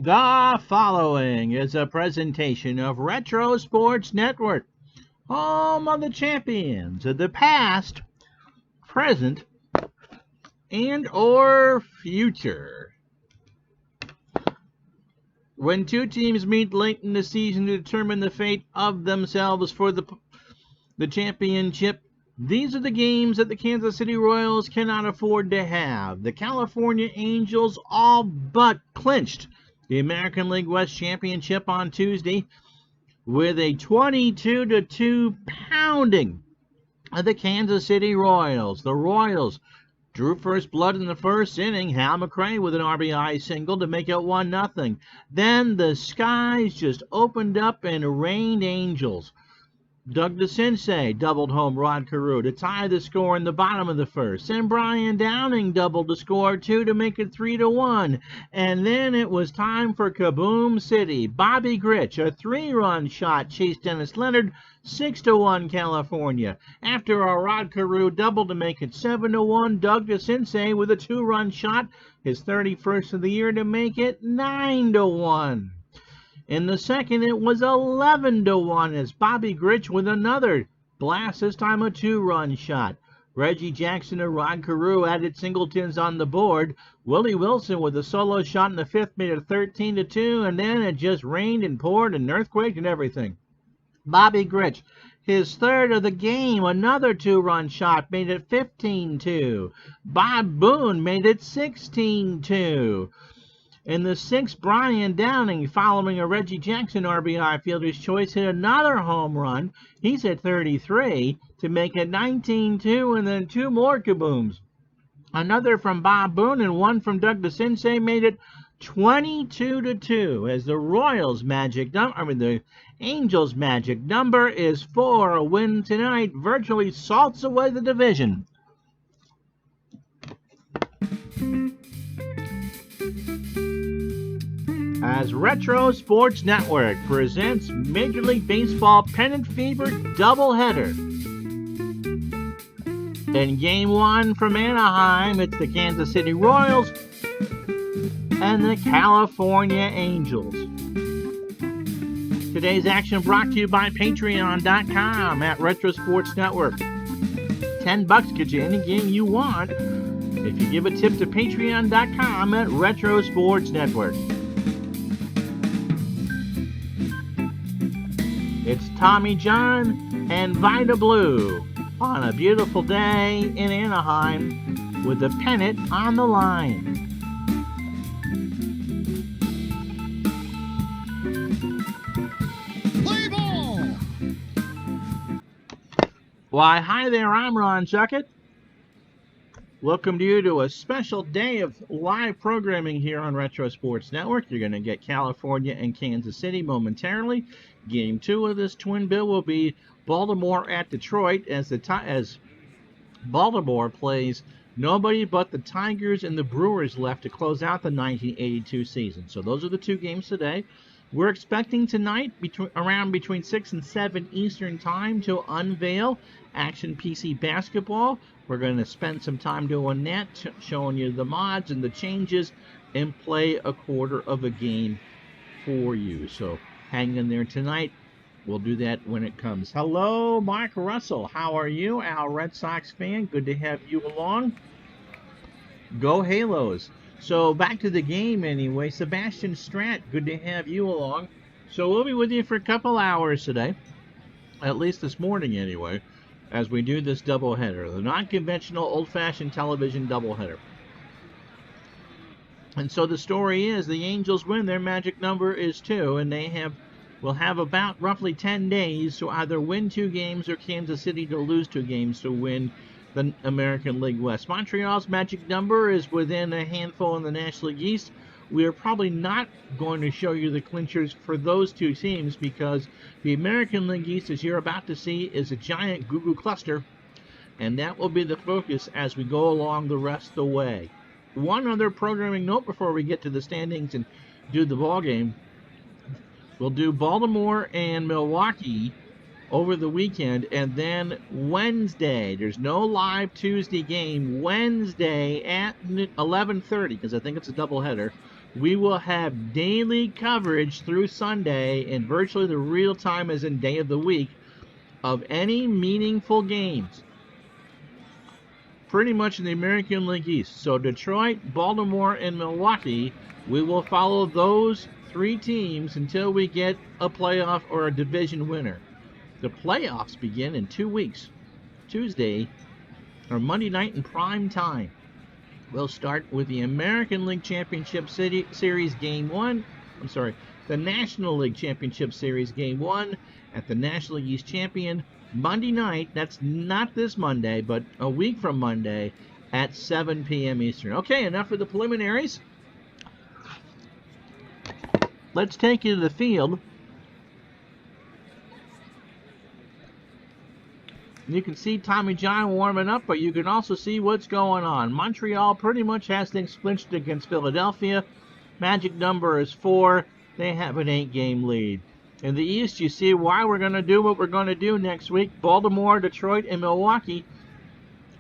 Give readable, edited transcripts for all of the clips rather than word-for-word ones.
The following is a presentation of Retro Sports Network, home of the champions of the past, present, and or future. When two teams meet late in the season to determine the fate of themselves for the championship, these are the games that the Kansas City Royals cannot afford to have. The California Angels all but clinched the American League West Championship on Tuesday with a 22-2 pounding of the Kansas City Royals. The Royals drew first blood in the first inning. Hal McRae with an RBI single to make it 1-0. Then the skies just opened up and rained angels. Doug DeCinces doubled home Rod Carew to tie the score in the bottom of the first. Then Brian Downing doubled the score too to make it 3-1. And then it was time for Kaboom City. Bobby Grich, a 3-run shot, chased Dennis Leonard 6-1 California. After a Rod Carew double to make it 7-1, Doug DeCinces with a 2-run shot, his 31st of the year, to make it 9-1. In the second, it was 11-1 as Bobby Grich with another blast, this time a 2-run shot. Reggie Jackson and Rod Carew added singletons on the board. Willie Wilson with a solo shot in the fifth made it 13-2, and then it just rained and poured and earthquaked and everything. Bobby Grich, his third of the game, another 2-run shot, made it 15-2. Bob Boone made it 16-2. In the sixth, Brian Downing, following a Reggie Jackson RBI fielder's choice, hit another home run. He's at 33 to make it 19-2, and then two more kabooms. Another from Bob Boone and one from Doug DeCinces made it 22-2 as the the Angels' magic number is 4. A win tonight virtually salts away the division. As Retro Sports Network presents Major League Baseball Pennant Fever doubleheader. In Game 1 from Anaheim, it's the Kansas City Royals and the California Angels. Today's action brought to you by Patreon.com at Retro Sports Network. $10 gets you any game you want if you give a tip to Patreon.com at Retro Sports Network. It's Tommy John and Vida Blue on a beautiful day in Anaheim with the pennant on the line. Play ball! Why, hi there, I'm Ron Chuckett. Welcome to you to a special day of live programming here on Retro Sports Network. You're going to get California and Kansas City momentarily. Game 2 of this twin bill will be Baltimore at Detroit as Baltimore plays nobody but the Tigers and the Brewers left to close out the 1982 season. So those are the two games today. We're expecting tonight between 6 and 7 Eastern Time to unveil Action PC Basketball. We're going to spend some time doing that, showing you the mods and the changes, and play a quarter of a game for you. So hang in there tonight. We'll do that when it comes. Hello, Mark Russell. How are you? Al Red Sox fan. Good to have you along. Go Halos. So back to the game anyway. Sebastian Stratt, good to have you along. So we'll be with you for a couple hours today, at least this morning anyway, as we do this doubleheader, the non-conventional old-fashioned television doubleheader. And so the story is the Angels win. Their magic number is 2, and they will have about roughly 10 days to either win 2 games or Kansas City to lose 2 games to win the American League West. Montreal's magic number is within a handful in the National League East. We are probably not going to show you the clinchers for those two teams because the American League East, as you're about to see, is a giant goo-goo cluster, and that will be the focus as we go along the rest of the way. One other programming note before we get to the standings and do the ball game. We'll do Baltimore and Milwaukee over the weekend, and then Wednesday, there's no live Tuesday game, Wednesday at 11:30, because I think it's a doubleheader, we will have daily coverage through Sunday in virtually the real time as in day of the week of any meaningful games. Pretty much in the American League East. So Detroit, Baltimore, and Milwaukee, we will follow those three teams until we get a playoff or a division winner. The playoffs begin in 2 weeks. Tuesday or Monday night in prime time. We'll start with the American League Championship Series Game 1. The National League Championship Series Game 1 at the National League East Champion Monday night. That's not this Monday, but a week from Monday at 7 p.m. Eastern. Okay, enough of the preliminaries. Let's take you to the field. You can see Tommy John warming up, but you can also see what's going on. Montreal pretty much has things clinched against Philadelphia. Magic number is 4. They have an 8-game lead. In the East, you see why we're going to do what we're going to do next week. Baltimore, Detroit, and Milwaukee,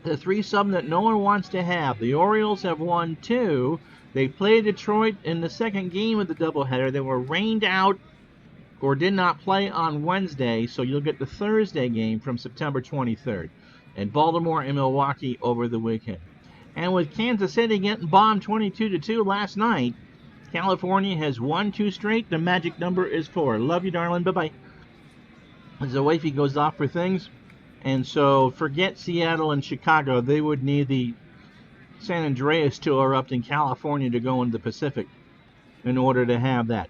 the threesome that no one wants to have. The Orioles have won 2. They played Detroit in the second game of the doubleheader. They were rained out or did not play on Wednesday, so you'll get the Thursday game from September 23rd. And Baltimore and Milwaukee over the weekend. And with Kansas City getting bombed 22-2 last night, California has won 2 straight. The magic number is 4. Love you, darling. Bye-bye. As the wifey goes off for things. And so forget Seattle and Chicago. They would need the San Andreas to erupt in California to go into the Pacific in order to have that.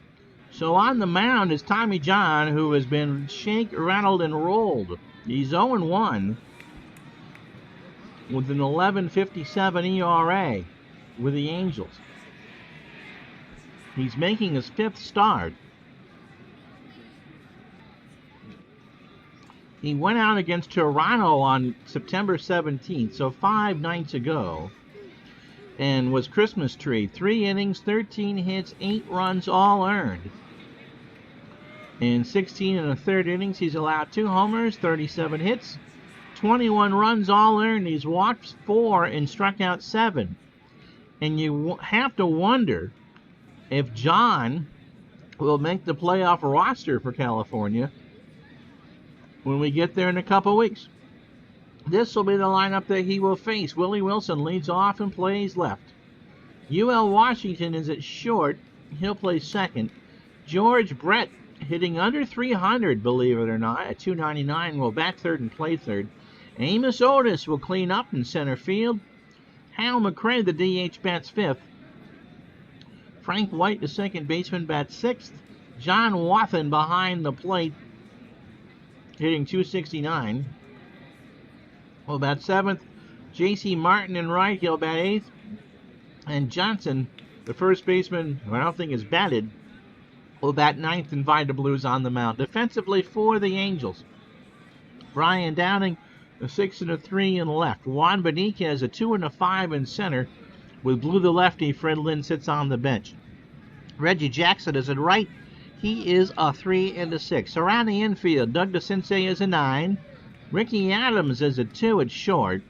So on the mound is Tommy John, who has been shake, rattled, and rolled. He's 0-1 with an 11.57 ERA with the Angels. He's making his 5th start. He went out against Toronto on September 17th, so 5 nights ago, and was Christmas tree. 3 innings, 13 hits, 8 runs, all earned. In 16 1/3 innings, he's allowed 2 homers, 37 hits, 21 runs, all earned. He's walked 4 and struck out 7. And you have to wonder if John will make the playoff roster for California when we get there in a couple weeks. This will be the lineup that he will face. Willie Wilson leads off and plays left. UL Washington is at short. He'll play second. George Brett, hitting under 300, believe it or not, at 299, will bat third and play third. Amos Otis will clean up in center field. Hal McRae, the DH, bats fifth. Frank White, the second baseman, bats sixth. John Wathan behind the plate, hitting 269, will bat seventh. J.C. Martin in right, he'll bat eighth. And Johnson, the first baseman, who I don't think is batted, will bat ninth and Vida Blues on the mound. Defensively for the Angels, Brian Downing, a 6 and a 3 in left. Juan Beniquez, a 2 and a 5 in center. With Blue the lefty, Fred Lynn sits on the bench. Reggie Jackson is at right. He is a 3 and a 6. Around the infield, Doug DeCinces is a 9. Ricky Adams is a 2 at short.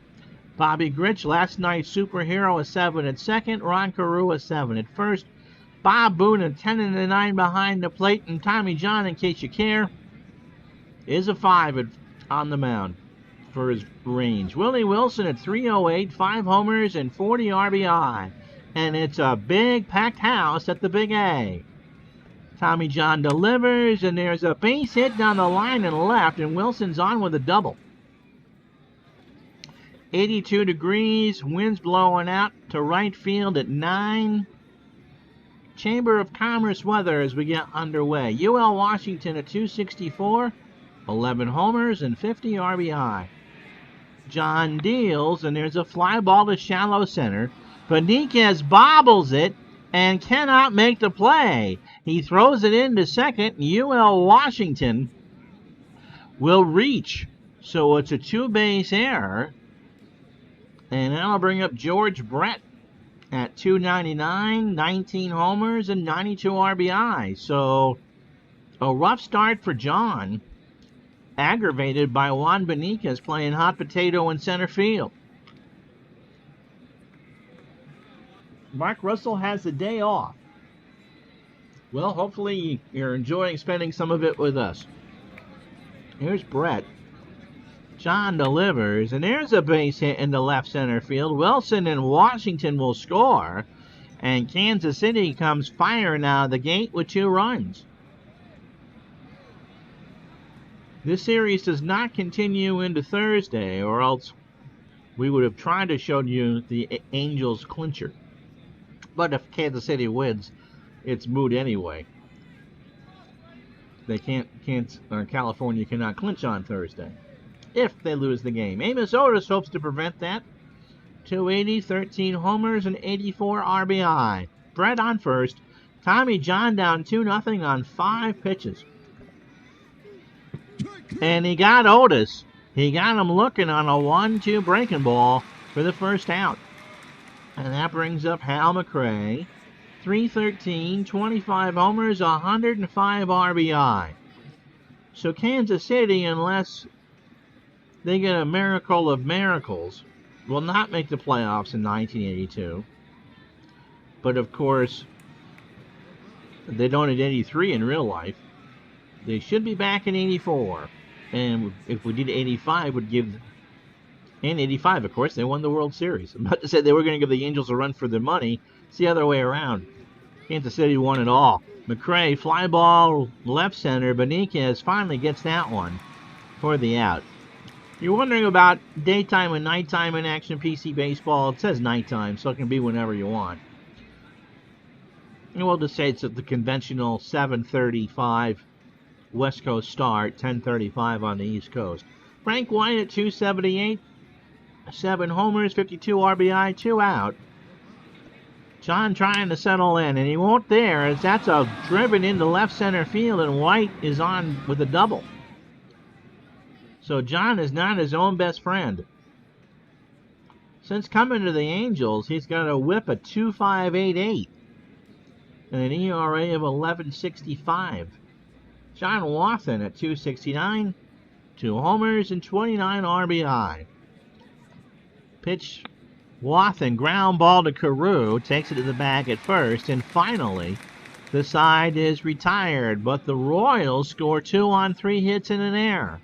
Bobby Grich, last night's superhero, a 7 at second. Ron Carew, a 7 at first. Bob Boone, a 10 and a 9 behind the plate. And Tommy John, in case you care, is a 5 on the mound for his range. Willie Wilson at 308, 5 homers and 40 RBI. And it's a big packed house at the Big A. Tommy John delivers, and there's a base hit down the line and left, and Wilson's on with a double. 82 degrees, wind's blowing out to right field at 9. Chamber of Commerce weather as we get underway. UL Washington at 264, 11 homers and 50 RBI. John deals, and there's a fly ball to shallow center. Beniquez bobbles it and cannot make the play. He throws it into second, and UL Washington will reach. So it's a 2-base error. And that'll bring up George Brett at 299, 19 homers and 92 RBI. So a rough start for John, aggravated by Juan Beniquez playing hot potato in center field. Mark Russell has the day off. Well, hopefully you're enjoying spending some of it with us. Here's Brett. John delivers, and there's a base hit into left center field. Wilson and Washington will score, and Kansas City comes firing out of the gate with 2 runs. This series does not continue into Thursday, or else we would have tried to show you the Angels clincher. But if Kansas City wins, it's moot anyway. They California cannot clinch on Thursday if they lose the game. Amos Otis hopes to prevent that. 280, 13 homers, and 84 RBI. Brett on first. Tommy John down 2-0 on 5 pitches. And he got Otis. He got him looking on a 1-2 breaking ball for the first out. And that brings up Hal McRae. 313, 25 homers, 105 RBI. So Kansas City, unless they get a miracle of miracles, will not make the playoffs in 1982. But of course, they don't at 83 in real life. They should be back in 84. And if we did 85, would give... And 85, of course, they won the World Series. I'm about to say they were going to give the Angels a run for their money. It's the other way around. Kansas City won it all. McRae, fly ball, left center. Benitez finally gets that one for the out. You're wondering about daytime and nighttime in action PC baseball. It says nighttime, so it can be whenever you want. And we'll just say it's at the conventional 7:35 West Coast start, 10:35 on the East Coast. Frank White at 278, 7 homers, 52 RBI, 2 out. John trying to settle in, and he won't there, as that's a driven into left center field, and White is on with a double. So John is not his own best friend. Since coming to the Angels, he's got a whip of 2.588 and an ERA of 11.65. John Wathan at 269, 2 homers and 29 RBI. Pitch, Wathan, ground ball to Carew, takes it to the bag at first, and finally, the side is retired, but the Royals score 2 on 3 hits and an error.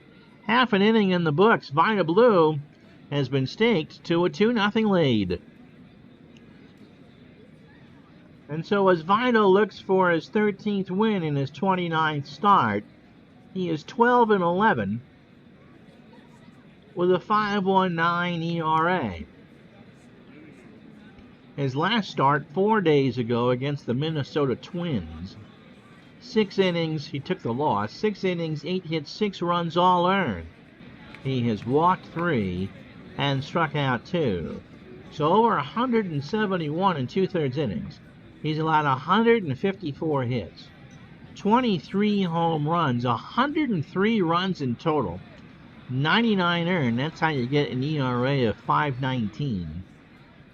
Half an inning in the books. Vida Blue has been staked to a 2-0 lead. And so as Vida looks for his 13th win in his 29th start, he is 12-11 with a 5.19 ERA. His last start 4 days ago against the Minnesota Twins. 6 innings, he took the loss. 6 innings, 8 hits, 6 runs, all earned. He has walked 3 and struck out 2. So over 171 and 2/3 innings. He's allowed 154 hits, 23 home runs, 103 runs in total, 99 earned. That's how you get an ERA of 5.19.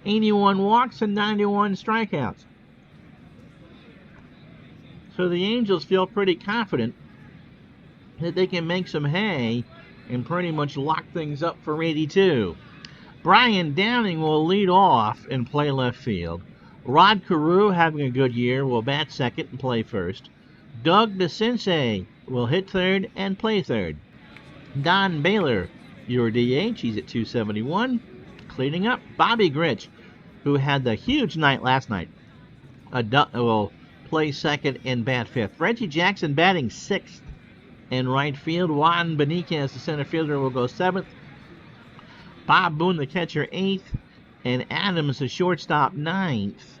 81 walks and 91 strikeouts. So the Angels feel pretty confident that they can make some hay and pretty much lock things up for 82. Brian Downing will lead off and play left field. Rod Carew, having a good year, will bat second and play first. Doug DeCinces will hit third and play third. Don Baylor, your DH, he's at 271. Cleaning up, Bobby Grich, who had the huge night last night, will play second and bat fifth. Reggie Jackson batting sixth in right field. Juan Benitez, the center fielder, will go seventh. Bob Boone, the catcher, eighth. And Adams, the shortstop, ninth,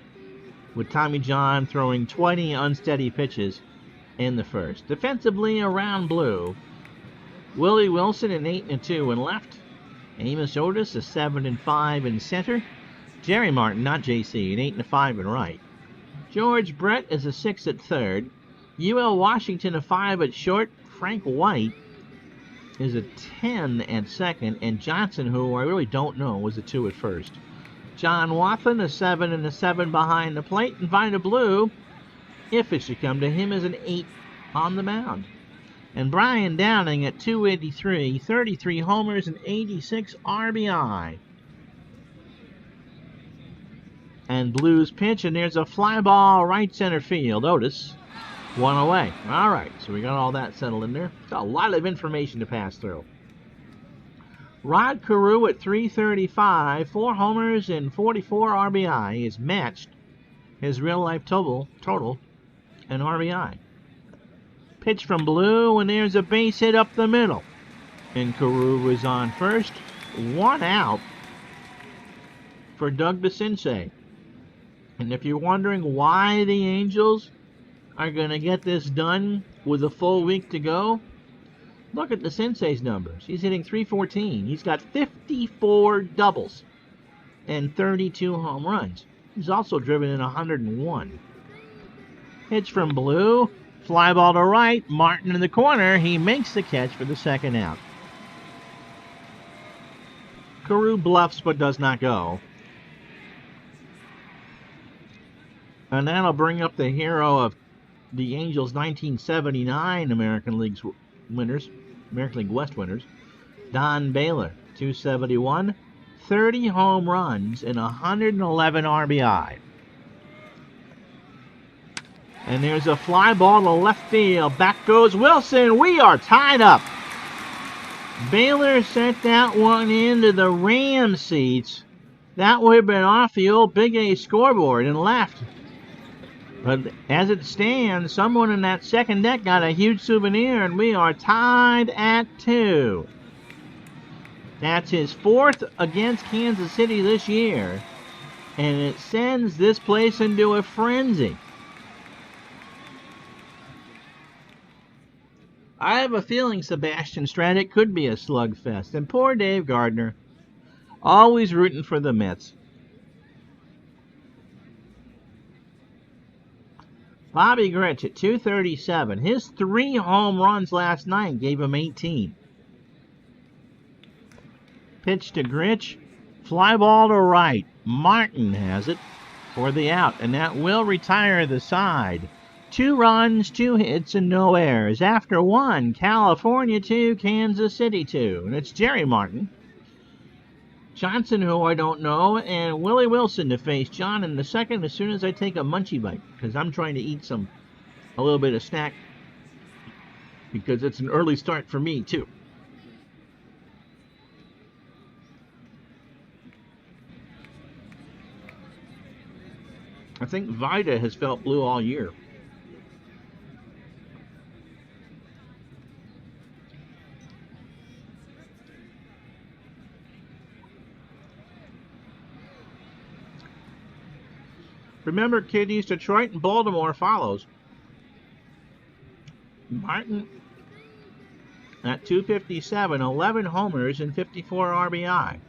with Tommy John throwing 20 unsteady pitches in the first. Defensively around blue, Willie Wilson an 8-2 in left. Amos Otis a 7-5 in center. Jerry Martin, not JC, an 8-5 in right. George Brett is a 6 at third. UL Washington a 5 at short. Frank White is a 10 at second. And Johnson, who I really don't know, was a 2 at first. John Wathan a 7 and a 7 behind the plate. And Vida Blue, if it should come to him, is an 8 on the mound. And Brian Downing at 283, 33 homers and 86 RBI. And And Blues pitch, and there's a fly ball right center field. Otis, one away. All right, so we got all that settled in there. Got a lot of information to pass through. Rod Carew at 335, 4 homers and 44 RBI is matched his real-life total and RBI. Pitch from Blue, and there's a base hit up the middle. And Carew was on first. 1 out for Doug DeCinces. And if you're wondering why the Angels are going to get this done with a full week to go, look at DeCinces' numbers. He's hitting .314. He's got 54 doubles and 32 home runs. He's also driven in 101. Pitch from Blue. Fly ball to right. Martin in the corner. He makes the catch for the second out. Carew bluffs but does not go. And that'll bring up the hero of the Angels' 1979 American League West winners, Don Baylor, 271, 30 home runs and 111 RBI. And there's a fly ball to left field. Back goes Wilson. We are tied up. Baylor sent that one into the Ram seats. That would have been off the old Big A scoreboard and left. But as it stands, someone in that second deck got a huge souvenir, and we are tied at 2. That's his 4th against Kansas City this year, and it sends this place into a frenzy. I have a feeling Sebastian Stradic could be a slugfest, and poor Dave Gardner, always rooting for the Mets. Bobby Grich at 237. His 3 home runs last night gave him 18. Pitch to Grich. Fly ball to right. Martin has it for the out, and that will retire the side. 2 runs, 2 hits, and no errors. After 1, California 2, Kansas City 2. And it's Jerry Martin, Johnson, who I don't know, and Willie Wilson to face John in the second as soon as I take a munchie bite, because I'm trying to eat a little bit of snack, because it's an early start for me too. I think Vida has felt blue all year. Remember, kiddies, Detroit and Baltimore follows. Martin at 257, 11 homers and 54 RBI.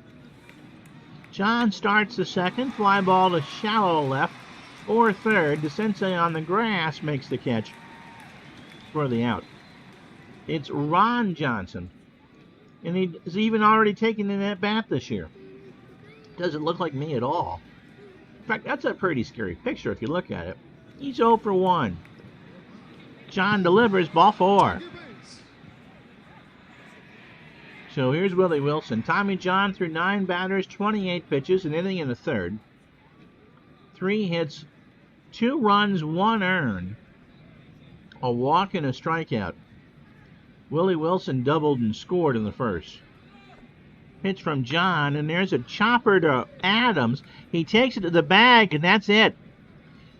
John starts the second, fly ball to shallow left or third. DeCinces on the grass makes the catch for the out. It's Ron Johnson, and he's even already taken in at bat this year. Doesn't look like me at all. In fact, that's a pretty scary picture if you look at it. He's 0 for 1. John delivers, ball 4. So here's Willie Wilson. Tommy John threw 9 batters, 28 pitches, an inning and a third. 3 hits, 2 runs, 1 earned. A walk and a strikeout. Willie Wilson doubled and scored in the first. Pitch from John, and there's a chopper to Adams. He takes it to the bag, and that's it.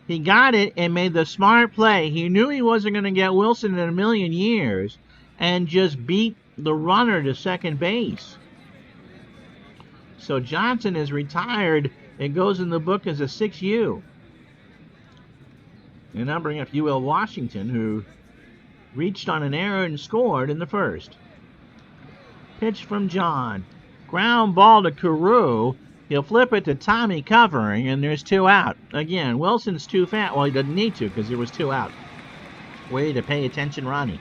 He got it and made the smart play. He knew he wasn't going to get Wilson in a million years and just beat the runner to second base. So Johnson is retired. It goes in the book as a 6U. And I'll bring up UL Washington, who reached on an error and scored in the first. Pitch from John. Ground ball to Carew. He'll flip it to Tommy covering, and there's 2 out. Again, Wilson's too fat. Well, he doesn't need to because there was 2 out. Way to pay attention, Ronnie.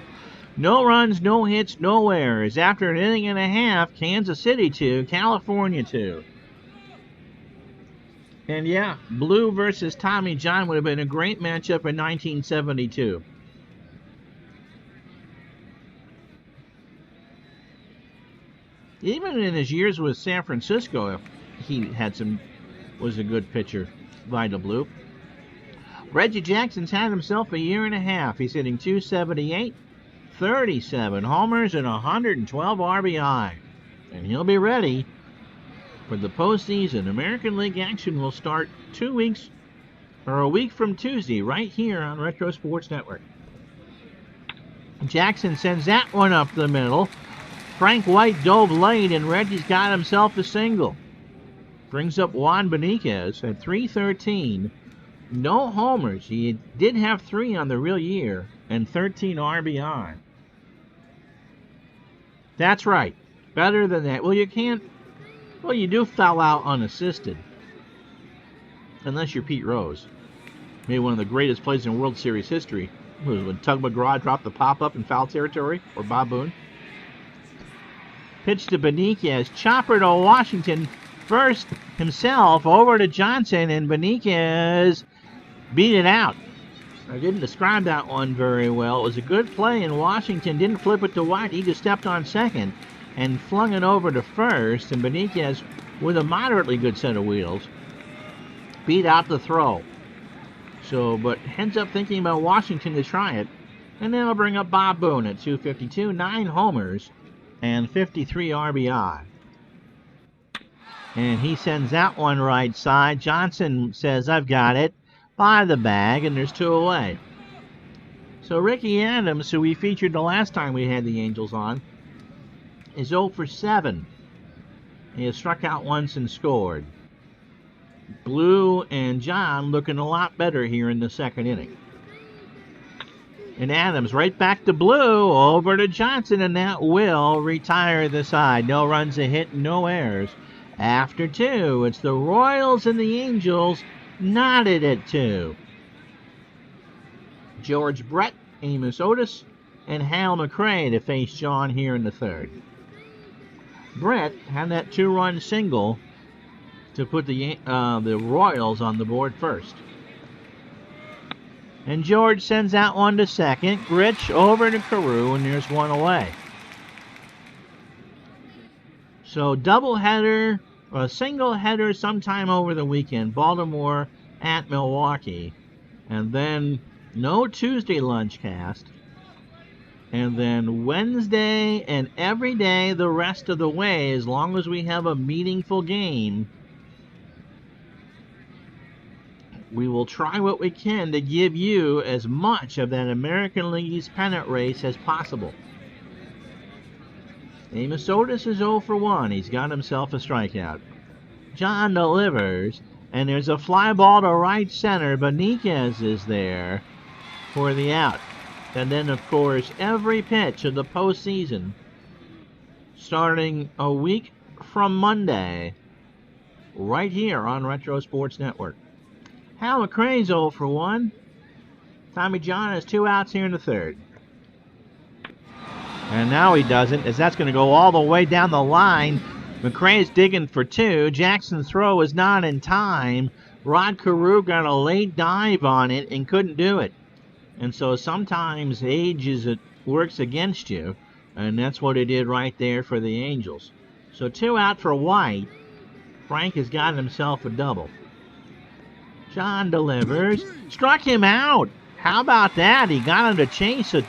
No runs, no hits, no errors. After an inning and a half, Kansas City 2, California 2. And yeah, Blue versus Tommy John would have been a great matchup in 1972. Even in his years with San Francisco, he had some was a good pitcher, Vida Blue. Reggie Jackson's had himself a year and a half. He's hitting .278, 37 homers, and 112 RBI. And he'll be ready for the postseason. American League action will start a week from Tuesday, right here on Retro Sports Network. Jackson sends that one up the middle. Frank White dove late, and Reggie's got himself a single. Brings up Juan Benitez at .313. No homers. He did have 3 on the real year and 13 RBI. That's right. Better than that. Well, you can't. Well, you do foul out unassisted. Unless you're Pete Rose. Maybe one of the greatest plays in World Series history was when Tug McGraw dropped the pop-up in foul territory, or Bob Boone. Pitch to Benitez. Chopper to Washington. First himself over to Johnson, and Benitez beat it out. I didn't describe that one very well. It was a good play, and Washington didn't flip it to White. He just stepped on second and flung it over to first, and Benitez, with a moderately good set of wheels, beat out the throw. So, but ends up thinking about Washington to try it, and then I'll bring up Bob Boone at .252, 9 homers, and 53 RBI. And he sends that one right side. Johnson says, I've got it, by the bag, and there's 2 away. So Ricky Adams, who we featured the last time we had the Angels on, is 0 for 7. He has struck out once and scored. Blue and John looking a lot better here in the second inning. And Adams right back to Blue, over to Johnson, and that will retire the side. No runs, a hit, no errors. After 2, it's the Royals and the Angels knotted at 2. George Brett, Amos Otis, and Hal McRae to face John here in the third. Brett had that 2-run single to put the Royals on the board first. And George sends that one to second. Rich over to Carew, and there's 1 away. So doubleheader, a single header sometime over the weekend. Baltimore at Milwaukee. And then no Tuesday lunch cast. And then Wednesday and every day the rest of the way, as long as we have a meaningful game, we will try what we can to give you as much of that American League East pennant race as possible. Amos Otis is 0 for 1. He's got himself a strikeout. John delivers, and there's a fly ball to right center. Benitez is there for the out. And then, of course, every pitch of the postseason, starting a week from Monday, right here on Retro Sports Network. Hal McRae's 0 for 1. Tommy John has 2 outs here in the third. And now he doesn't, as that's going to go all the way down the line. McRae's digging for 2. Jackson's throw is not in time. Rod Carew got a late dive on it and couldn't do it. And so sometimes age works against you, and that's what it did right there for the Angels. So 2 out for White. Frank has got himself a double. John delivers. Struck him out. How about that? He got him to chase it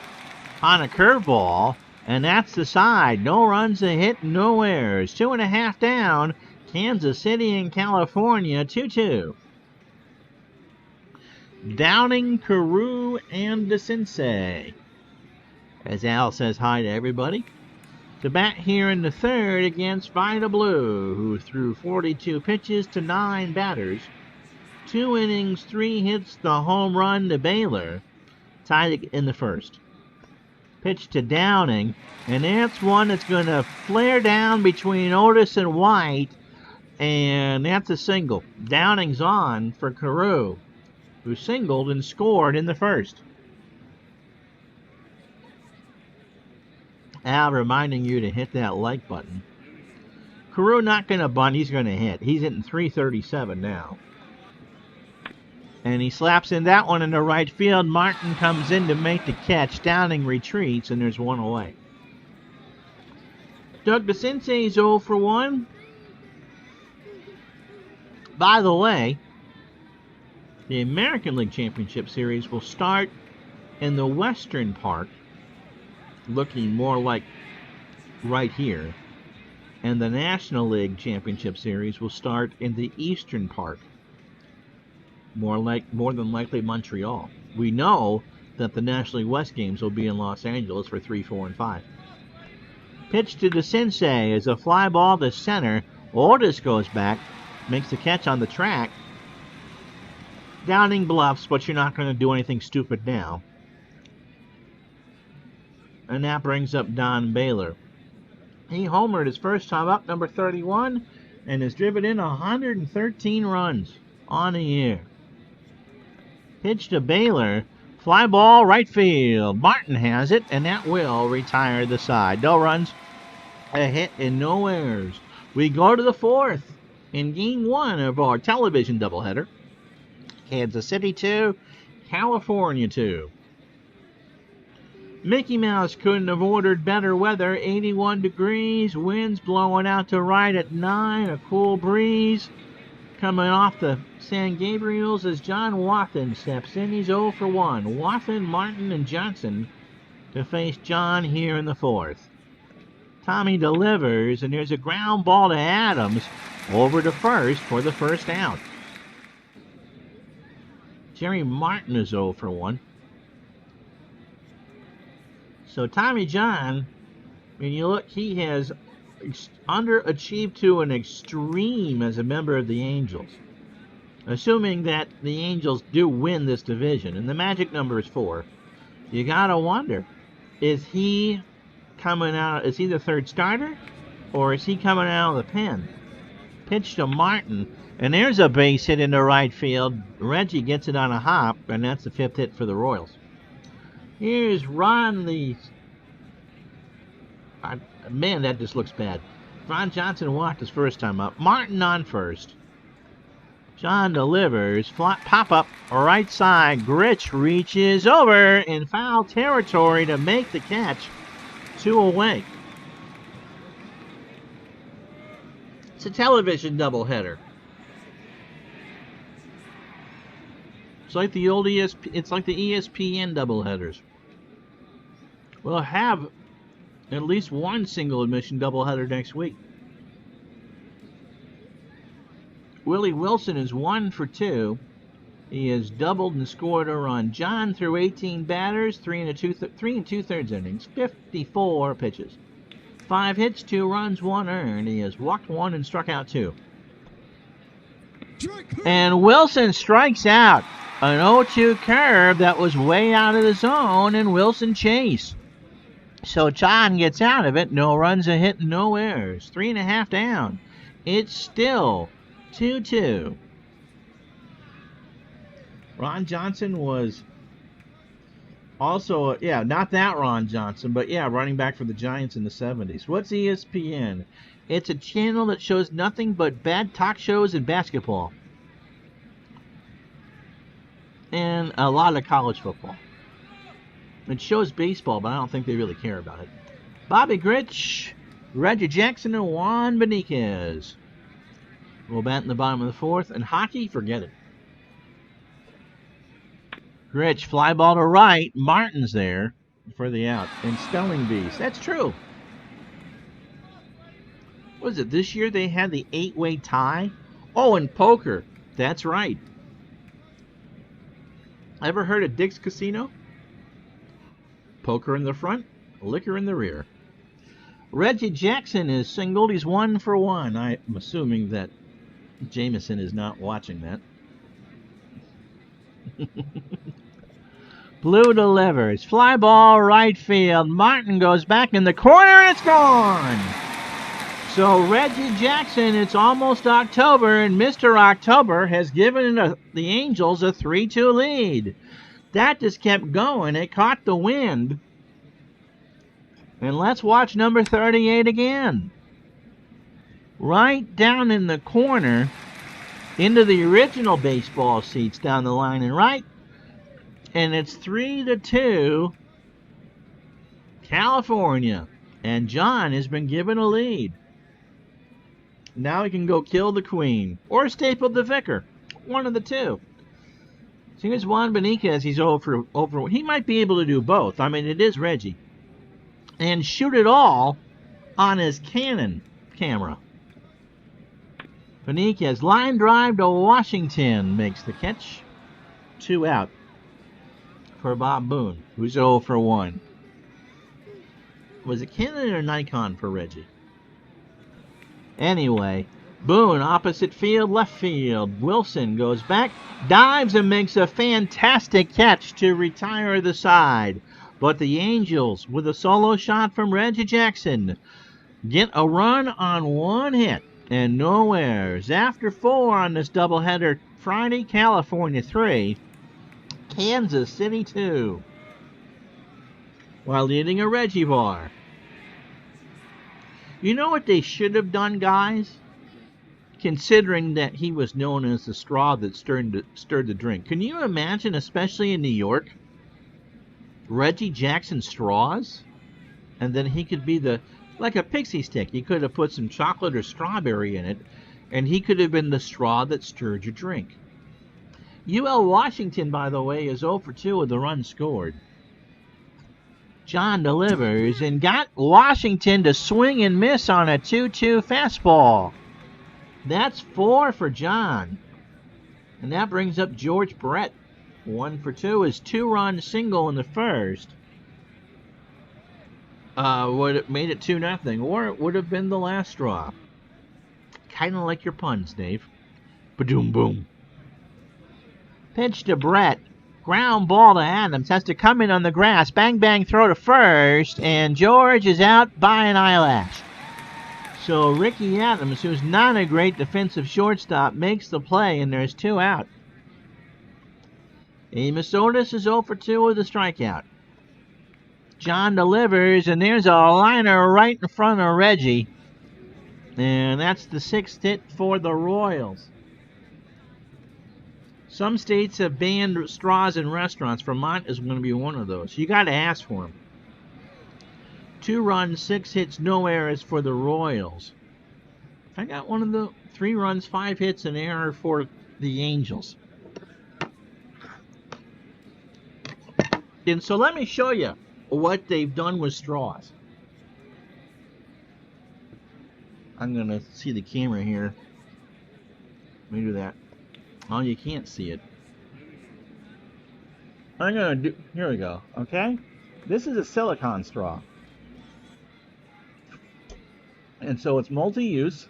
on a curveball, and that's the side. No runs, a hit, no errors. 2.5 down. Kansas City and California, 2-2. Downing, Carew, and DeCinces. As Al says hi to everybody. To bat here in the third against Vida Blue, who threw 42 pitches to 9 batters. 2 innings, 3 hits, the home run to Baylor. Tied in the first. Pitch to Downing, and that's one that's going to flare down between Otis and White, and that's a single. Downing's on for Carew, who singled and scored in the first. Al reminding you to hit that like button. Carew not going to bunt, he's going to hit. He's hitting .337 now. And he slaps in that one into right field. Martin comes in to make the catch. Downing retreats, and there's 1 away. Doug DeCinces 0 for 1. By the way, the American League Championship Series will start in the Western Park, looking more like right here, and the National League Championship Series will start in the Eastern Park, more than likely Montreal. We know that the National League West games will be in Los Angeles for 3, 4, and 5. Pitch to DeCinces is a fly ball to center. Otis goes back, makes the catch on the track. Downing bluffs, but you're not going to do anything stupid now. And that brings up Don Baylor. He homered his first time up, number 31, and has driven in 113 runs on the year. Pitch to Baylor. Fly ball, right field. Martin has it, and that will retire the side. No runs, a hit, and no errors. We go to the fourth in Game 1 of our television doubleheader. Kansas City 2, California 2. Mickey Mouse couldn't have ordered better weather. 81 degrees, winds blowing out to right at 9, a cool breeze coming off the San Gabriels as John Wathan steps in. He's 0 for 1. Wathan, Martin, and Johnson to face John here in the fourth. Tommy delivers, and there's a ground ball to Adams over to first for the first out. Jerry Martin is 0 for 1. So Tommy John, when you look, he has underachieved to an extreme as a member of the Angels. Assuming that the Angels do win this division, and the magic number is 4, you gotta wonder, is he coming out, is he the third starter, or is he coming out of the pen? Pitch to Martin, and there's a base hit into right field. Reggie gets it on a hop, and that's the 5th hit for the Royals. Here's Ron Lee. Man, that just looks bad. Ron Johnson walked his first time up. Martin on first. John delivers. Pop up right side. Grich reaches over in foul territory to make the catch. 2 away. It's a television doubleheader. It's like the old It's like the ESPN doubleheaders. We'll have at least one single admission doubleheader next week. Willie Wilson is 1 for 2. He has doubled and scored a run. John threw 18 batters, 3 and 2/3 innings, 54 pitches. 5 hits, 2 runs, 1 earned. He has walked 1 and struck out 2. And Wilson strikes out. An 0-2 curve that was way out of the zone, and Wilson chased. So John gets out of it. No runs, a hit, no errors. 3.5 down. It's still 2-2. Ron Johnson was also, not that Ron Johnson, but running back for the Giants in the 70s. What's ESPN? It's a channel that shows nothing but bad talk shows and basketball. And a lot of college football. It shows baseball, but I don't think they really care about it. Bobby Grich, Reggie Jackson, and Juan Beniquez will bat in the bottom of the fourth. And hockey, forget it. Grich, fly ball to right. Martin's there for the out. And spelling bees. That's true. What is it? This year they had the 8-way tie? Oh, and poker. That's right. Ever heard of Dick's Casino? Poker in the front, liquor in the rear. Reggie Jackson is singled. He's 1 for 1. I'm assuming that Jameson is not watching that. Blue delivers. Fly ball, right field. Martin goes back in the corner, and it's gone. So Reggie Jackson, it's almost October, and Mr. October has given the Angels a 3-2 lead. That just kept going. It caught the wind. And let's watch number 38 again. Right down in the corner, into the original baseball seats down the line and right. And it's 3-2, California. And John has been given a lead. Now he can go kill the queen or staple the vicar. One of the two. So here's Juan Beniquez. He's over. He might be able to do both. I mean, it is Reggie. And shoot it all on his Canon camera. Beniquez, line drive to Washington, makes the catch. 2 out for Bob Boone, who's 0 for 1. Was it Canon or Nikon for Reggie? Anyway, Boone, opposite field, left field. Wilson goes back, dives, and makes a fantastic catch to retire the side. But the Angels, with a solo shot from Reggie Jackson, get a run on 1 hit and no errors. After 4 on this doubleheader Friday, California 3, Kansas City 2. While leading a Reggie bar. You know what they should have done, guys? Considering that he was known as the straw that stirred the drink. Can you imagine, especially in New York, Reggie Jackson straws? And then he could be like a pixie stick. He could have put some chocolate or strawberry in it, and he could have been the straw that stirred your drink. UL Washington, by the way, is 0 for 2 with the run scored. John delivers and got Washington to swing and miss on a 2-2 fastball. That's 4 for John. And that brings up George Brett. 1 for 2, his 2-run single in the first. Would have made it 2-0, or it would have been the last straw. Kind of like your puns, Dave. Ba-doom boom. Pitch to Brett. Ground ball to Adams. Has to come in on the grass. Bang, bang, throw to first. And George is out by an eyelash. So Ricky Adams, who's not a great defensive shortstop, makes the play, and there's 2 out. Amos Otis is 0 for 2 with a strikeout. John delivers, and there's a liner right in front of Reggie. And that's the 6th hit for the Royals. Some states have banned straws in restaurants. Vermont is going to be one of those. You got to ask for them. 2 runs, 6 hits, no errors for the Royals. I got one of the 3 runs, 5 hits, an error for the Angels. And so let me show you what they've done with straws. I'm going to see the camera here. Let me do that. Oh, you can't see it. I'm going to do... Here we go. Okay? This is a silicone straw. And so it's multi-use.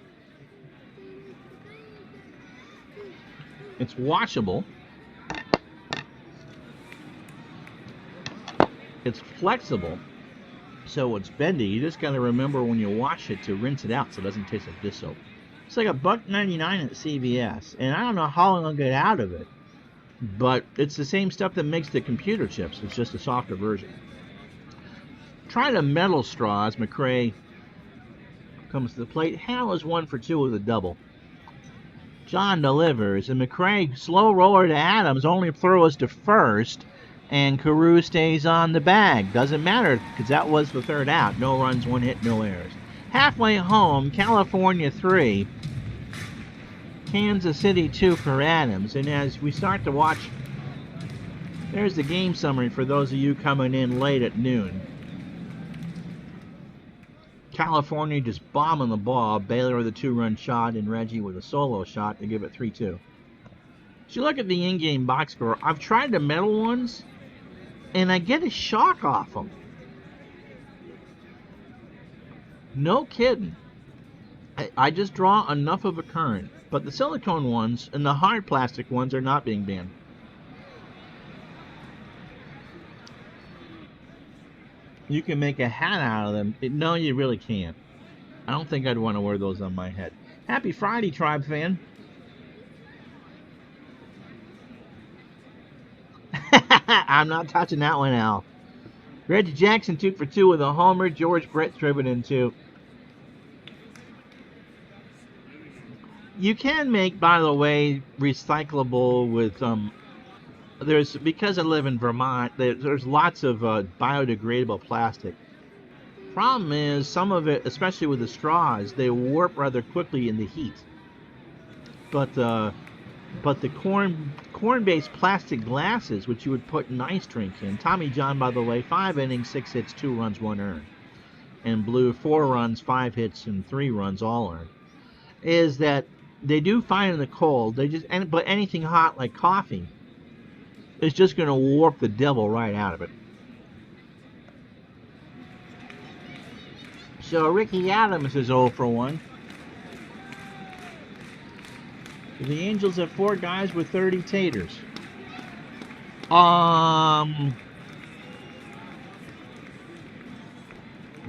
It's washable. It's flexible. So it's bendy. You just got to remember when you wash it to rinse it out so it doesn't taste like dish soap. It's like $1.99 at CVS. And I don't know how long I'll get out of it. But it's the same stuff that makes the computer chips. It's just a softer version. Try the metal straws. McRae comes to the plate. Hal is 1 for 2 with a double. John delivers, and McRae, slow roller to Adams, only throws to first, and Carew stays on the bag. Doesn't matter, because that was the 3rd out. No runs, 1 hit, no errors. Halfway home, California 3, Kansas City 2 for Adams. And as we start to watch, there's the game summary for those of you coming in late at noon. California just bombing the ball. Baylor with a 2-run shot, and Reggie with a solo shot to give it 3-2. So you look at the in-game box score. I've tried the metal ones, and I get a shock off them. No kidding. I just draw enough of a current. But the silicone ones and the hard plastic ones are not being banned. You can make a hat out of them. No, you really can't. I don't think I'd want to wear those on my head. Happy Friday, Tribe fan. I'm not touching that one, Al. Reggie Jackson 2 for 2 with a homer. George Brett driven in 2. You can make, by the way, recyclable with because I live in Vermont, there's lots of biodegradable plastic. Problem is, some of it, especially with the straws, they warp rather quickly in the heat. But the corn-based plastic glasses, which you would put an ice drink in. Tommy John, by the way, 5 innings, 6 hits, 2 runs, 1 earned. And Blue, 4 runs, 5 hits, and 3 runs, all earned. Is that they do fine in the cold. But anything hot like coffee is just going to warp the devil right out of it. So Ricky Adams is 0 for 1. The Angels have 4 guys with 30 taters.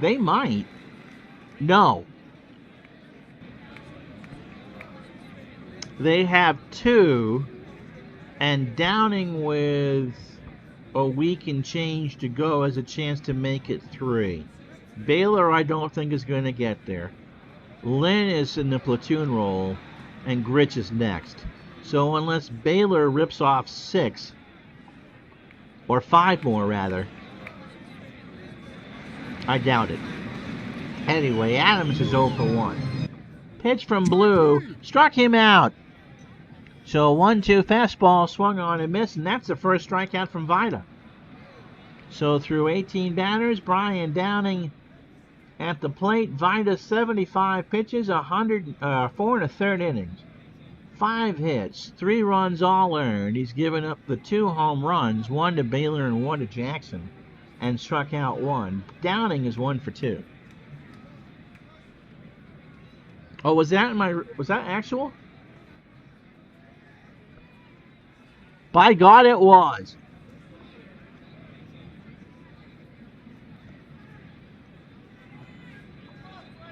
They might. No. They have 2, and Downing with a week and change to go has a chance to make it 3. Baylor, I don't think, is going to get there. Lynn is in the platoon role, and Gritch is next. So unless Baylor rips off 6, or 5 more rather, I doubt it. Anyway, Adams is 0 for 1. Pitch from Blue, struck him out. So 1-2 fastball, swung on and missed, and that's the first strikeout from Vida. So through 18 batters, Brian Downing at the plate. Vida 75 pitches, 4 1/3 innings. 5 hits, 3 runs all earned. He's given up the 2 home runs, 1 to Baylor and 1 to Jackson, and struck out 1. Downing is 1 for 2. Oh, was that actual? By God, it was.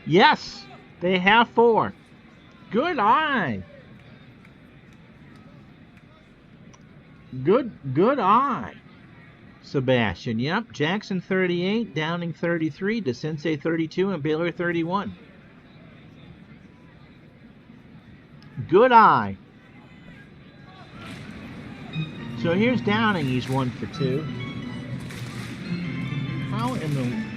Yes, they have 4. Good eye. Good eye. Sebastian, yep. Jackson 38, Downing 33, DeCinces 32, and Baylor 31. Good eye. So here's Downing. He's 1 for 2. How in the...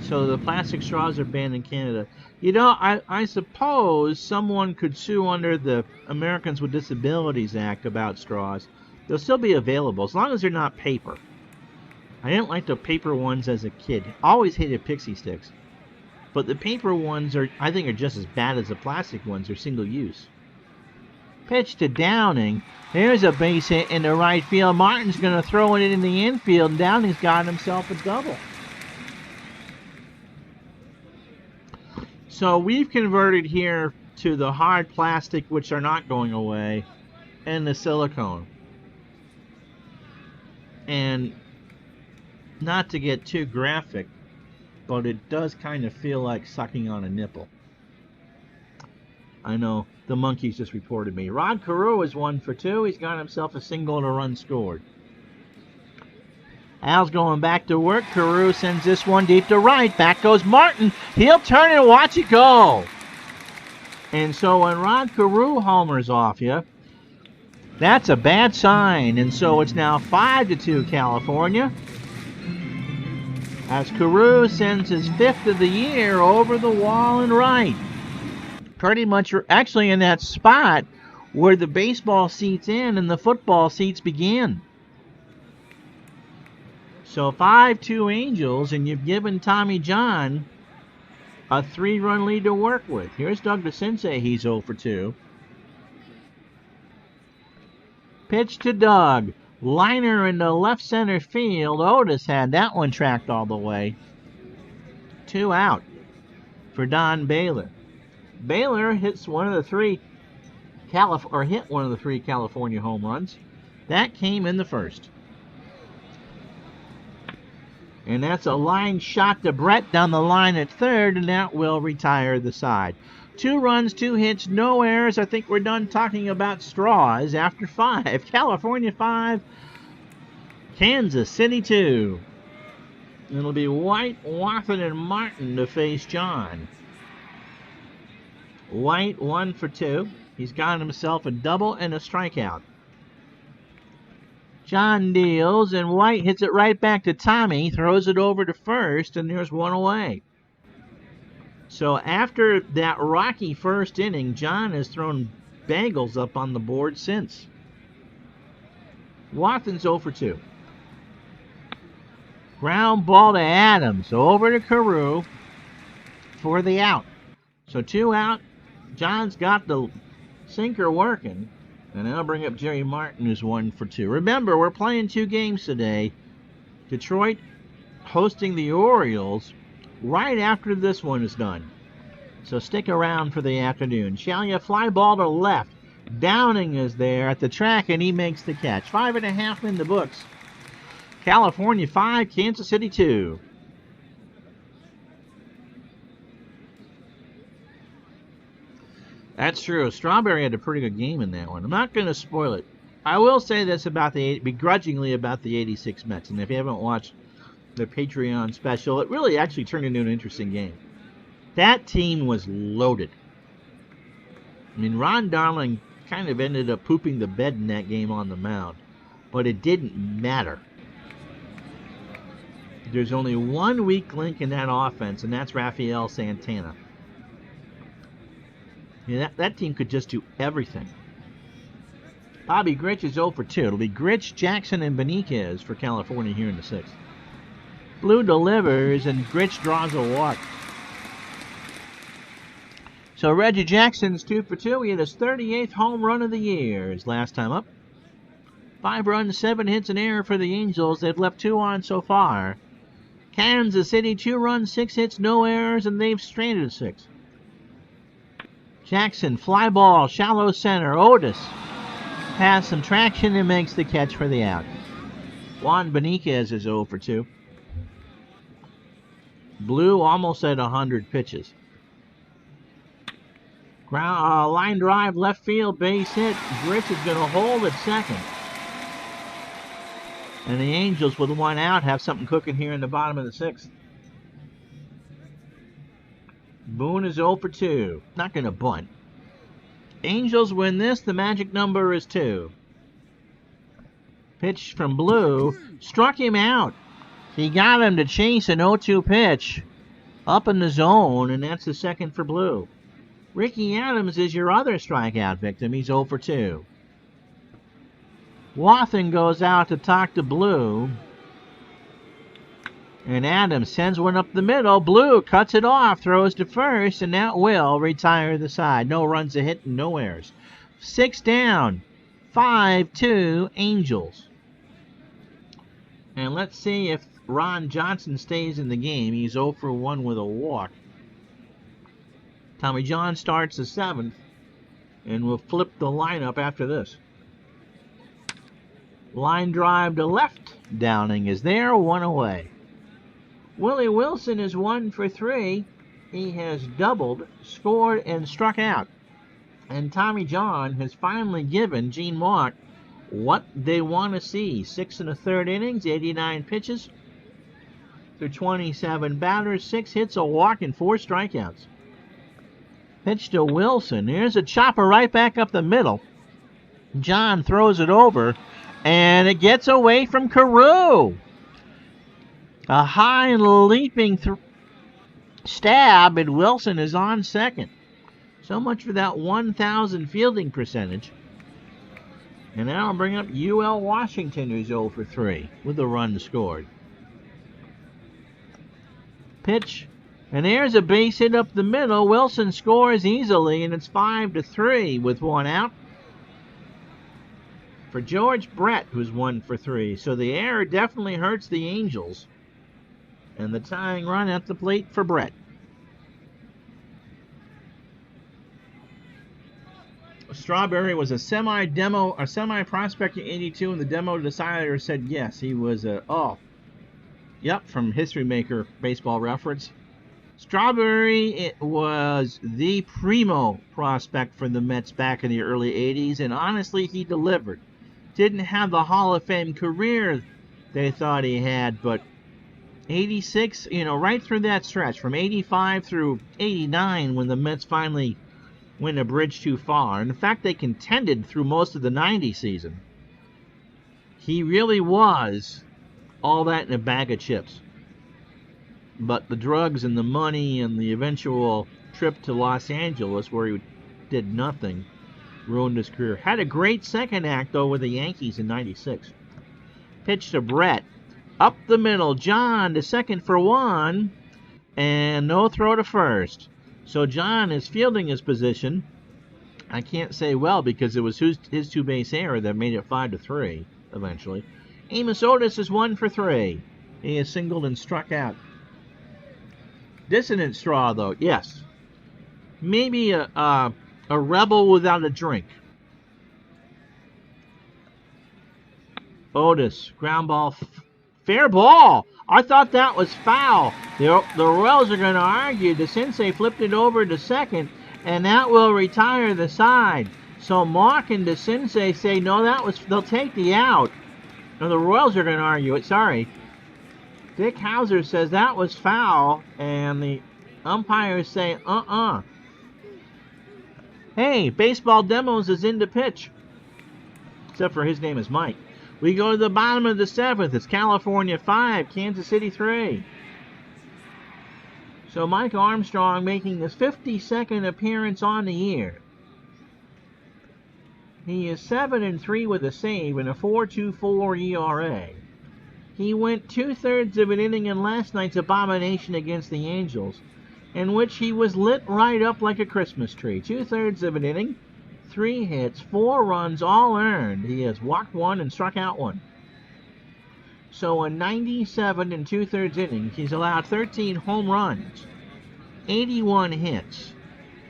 So the plastic straws are banned in Canada. You know, I suppose someone could sue under the Americans with Disabilities Act about straws. They'll still be available as long as they're not paper. I didn't like the paper ones as a kid. Always hated pixie sticks. But the paper ones I think are just as bad as the plastic ones. They're single use. Pitch to Downing. There's a base hit in the right field. Martin's going to throw it in the infield, and Downing's got himself a double. So we've converted here to the hard plastic, which are not going away, and the silicone. And not to get too graphic, but it does kind of feel like sucking on a nipple. I know, the monkeys just reported me. Rod Carew is 1 for 2. He's got himself a single and a run scored. Al's going back to work. Carew sends this one deep to right. Back goes Martin. He'll turn and watch it go. And so when Rod Carew homers off you, that's a bad sign. And so it's now 5-2 California, as Carew sends his 5th of the year over the wall and right. Pretty much actually in that spot where the baseball seats end and the football seats begin. So 5-2 Angels, and you've given Tommy John a 3-run lead to work with. Here's Doug DeCinces. He's 0 for 2. Pitch to Doug. Liner in the left center field. Otis had that one tracked all the way. 2 out for Don Baylor. Baylor hits one of the 3 California home runs. That came in the first. And that's a line shot to Brett down the line at third, and that will retire the side. 2 runs, 2 hits, no errors. I think we're done talking about straws after 5. California 5, Kansas City 2. It'll be White, Watson, and Martin to face John. White 1 for 2. He's got himself a double and a strikeout. John deals, and White hits it right back to Tommy, throws it over to first, and there's one away. So after that rocky first inning, John has thrown bagels up on the board since. Wathan's 0 for 2. Ground ball to Adams, over to Carew for the out. So 2 out. John's got the sinker working. And I'll bring up Jerry Martin, who's 1 for 2. Remember, we're playing 2 games today. Detroit hosting the Orioles right after this one is done. So stick around for the afternoon. Shalia, fly ball to left. Downing is there at the track, and he makes the catch. 5.5 in the books. California 5, Kansas City 2. That's true. Strawberry had a pretty good game in that one. I'm not going to spoil it. I will say this about begrudgingly about the 86 Mets. And if you haven't watched the Patreon special, it really actually turned into an interesting game. That team was loaded. I mean, Ron Darling kind of ended up pooping the bed in that game on the mound. But it didn't matter. There's only one weak link in that offense, and that's Rafael Santana. Yeah, that team could just do everything. Bobby Grich is 0 for 2. It'll be Grich, Jackson, and Beniquez for California here in the 6th. Blue delivers, and Grich draws a walk. So Reggie Jackson's 2 for 2. He had his 38th home run of the year his last time up. 5 runs, 7 hits, and error for the Angels. They've left 2 on so far. Kansas City, 2 runs, 6 hits, no errors, and they've stranded 6. Jackson, fly ball, shallow center. Otis has some traction and makes the catch for the out. Juan Beniquez is 0 for 2. Blue almost at 100 pitches. Line drive, left field, base hit. Grich is going to hold at second. And the Angels, with 1 out, have something cooking here in the bottom of the 6th. Boone is 0 for 2. Not going to bunt. Angels win this. The magic number is 2. Pitch from Blue. Struck him out. He got him to chase an 0-2 pitch up in the zone, and that's the second for Blue. Ricky Adams is your other strikeout victim. He's 0 for 2. Wathan goes out to talk to Blue. And Adams sends one up the middle. Blue cuts it off, throws to first, and that will retire the side. No runs a hit and no errors. 6 down. 5-2 Angels. And let's see if Ron Johnson stays in the game. He's 0 for 1 with a walk. Tommy John starts the 7th, and we'll flip the lineup after this. Line drive to left. Downing is there, 1 away. Willie Wilson is 1 for 3. He has doubled, scored, and struck out. And Tommy John has finally given Gene Mauch what they want to see. 6 1/3 innings, 89 pitches through 27 batters, 6 hits, a walk, and 4 strikeouts. Pitch to Wilson. Here's a chopper right back up the middle. John throws it over, and it gets away from Carew. A high and leaping stab, and Wilson is on second. So much for that 1,000 fielding percentage. And now I'll bring up UL Washington, who's 0 for 3 with a run scored. Pitch, and there's a base hit up the middle. Wilson scores easily, and it's 5-3 with 1 out. For George Brett, who's 1 for 3. So the error definitely hurts the Angels. And the tying run at the plate for Brett. Strawberry was a semi-prospect in 82, and the demo decider said yes. He was from History Maker Baseball Reference. Strawberry, it was the primo prospect for the Mets back in the early 80s, and honestly, he delivered. Didn't have the Hall of Fame career they thought he had, but 86, right through that stretch, from 85 through 89, when the Mets finally went a bridge too far. And in fact, they contended through most of the 90 season. He really was all that in a bag of chips. But the drugs and the money and the eventual trip to Los Angeles, where he did nothing, ruined his career. Had a great second act, though, with the Yankees in '96. Pitch to Brett. Up the middle. John to second for one. And no throw to first. So John is fielding his position. I can't say well because it was his two-base error that made it 5-3 eventually. Amos Otis is 1 for 3. He is singled and struck out. Dissonant straw, though. Yes. Maybe a rebel without a drink. Otis, ground ball, fair ball. I thought that was foul. The Royals are going to argue. The Sensei flipped it over to second, and that will retire the side. So Mock and the Sensei say, no, they'll take the out. And the Royals are going to argue it. Sorry. Dick Hauser says that was foul, and the umpires say, Hey, Baseball Demos is in to pitch. Except for his name is Mike. We go to the bottom of the 7th. It's California 5, Kansas City 3. So Mike Armstrong making his 52nd appearance on the year. He is 7-3 with a save and a 4.24 ERA. He went 2/3 of an inning in last night's abomination against the Angels, in which he was lit right up like a Christmas tree. 2/3 of an inning. 3 hits, 4 runs, all earned. He has walked 1 and struck out 1. So in 97 2/3 innings, he's allowed 13 home runs, 81 hits,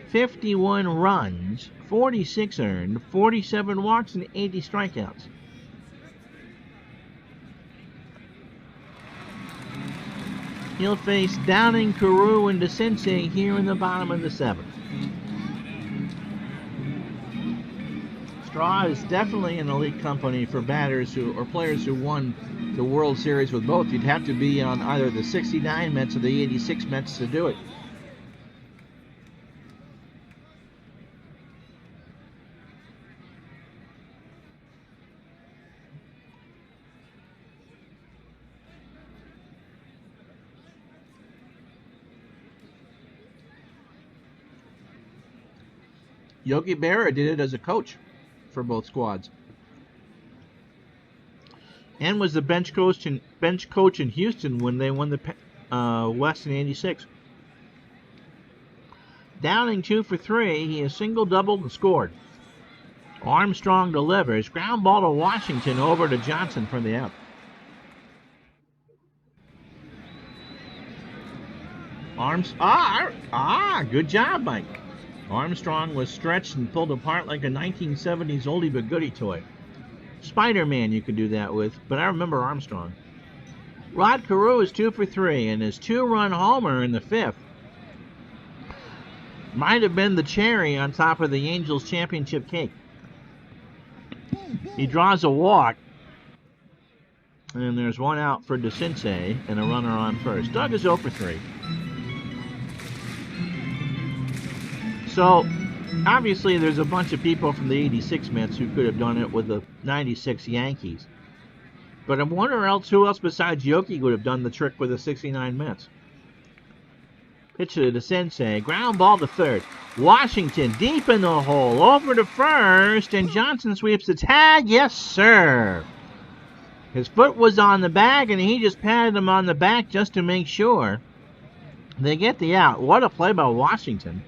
51 runs, 46 earned, 47 walks, and 80 strikeouts. He'll face Downing, Carew, and DeCinces here in the bottom of the 7th. Straw is definitely an elite company for batters or players who won the World Series with both. You'd have to be on either the 69 Mets or the 86 Mets to do it. Yogi Berra did it as a coach for both squads, and was the bench coach in Houston when they won the West in '86. Downing 2 for 3. He has single, doubled, and scored. Armstrong delivers. Ground ball to Washington, over to Johnson for the out. Good job, Mike. Armstrong was stretched and pulled apart like a 1970s oldie but goodie toy. Spider-Man you could do that with, but I remember Armstrong. Rod Carew is 2 for 3, and his 2-run homer in the 5th might have been the cherry on top of the Angels' championship cake. He draws a walk, and there's 1 out for DeCinces and a runner on first. Doug is 0 for 3. So, obviously, there's a bunch of people from the 86 Mets who could have done it with the 96 Yankees. But I wonder who else besides Yogi would have done the trick with the 69 Mets. Pitch to DeCinces. Ground ball to third. Washington deep in the hole. Over to first, and Johnson sweeps the tag. Yes, sir. His foot was on the bag, and he just patted him on the back just to make sure. They get the out. What a play by Washington.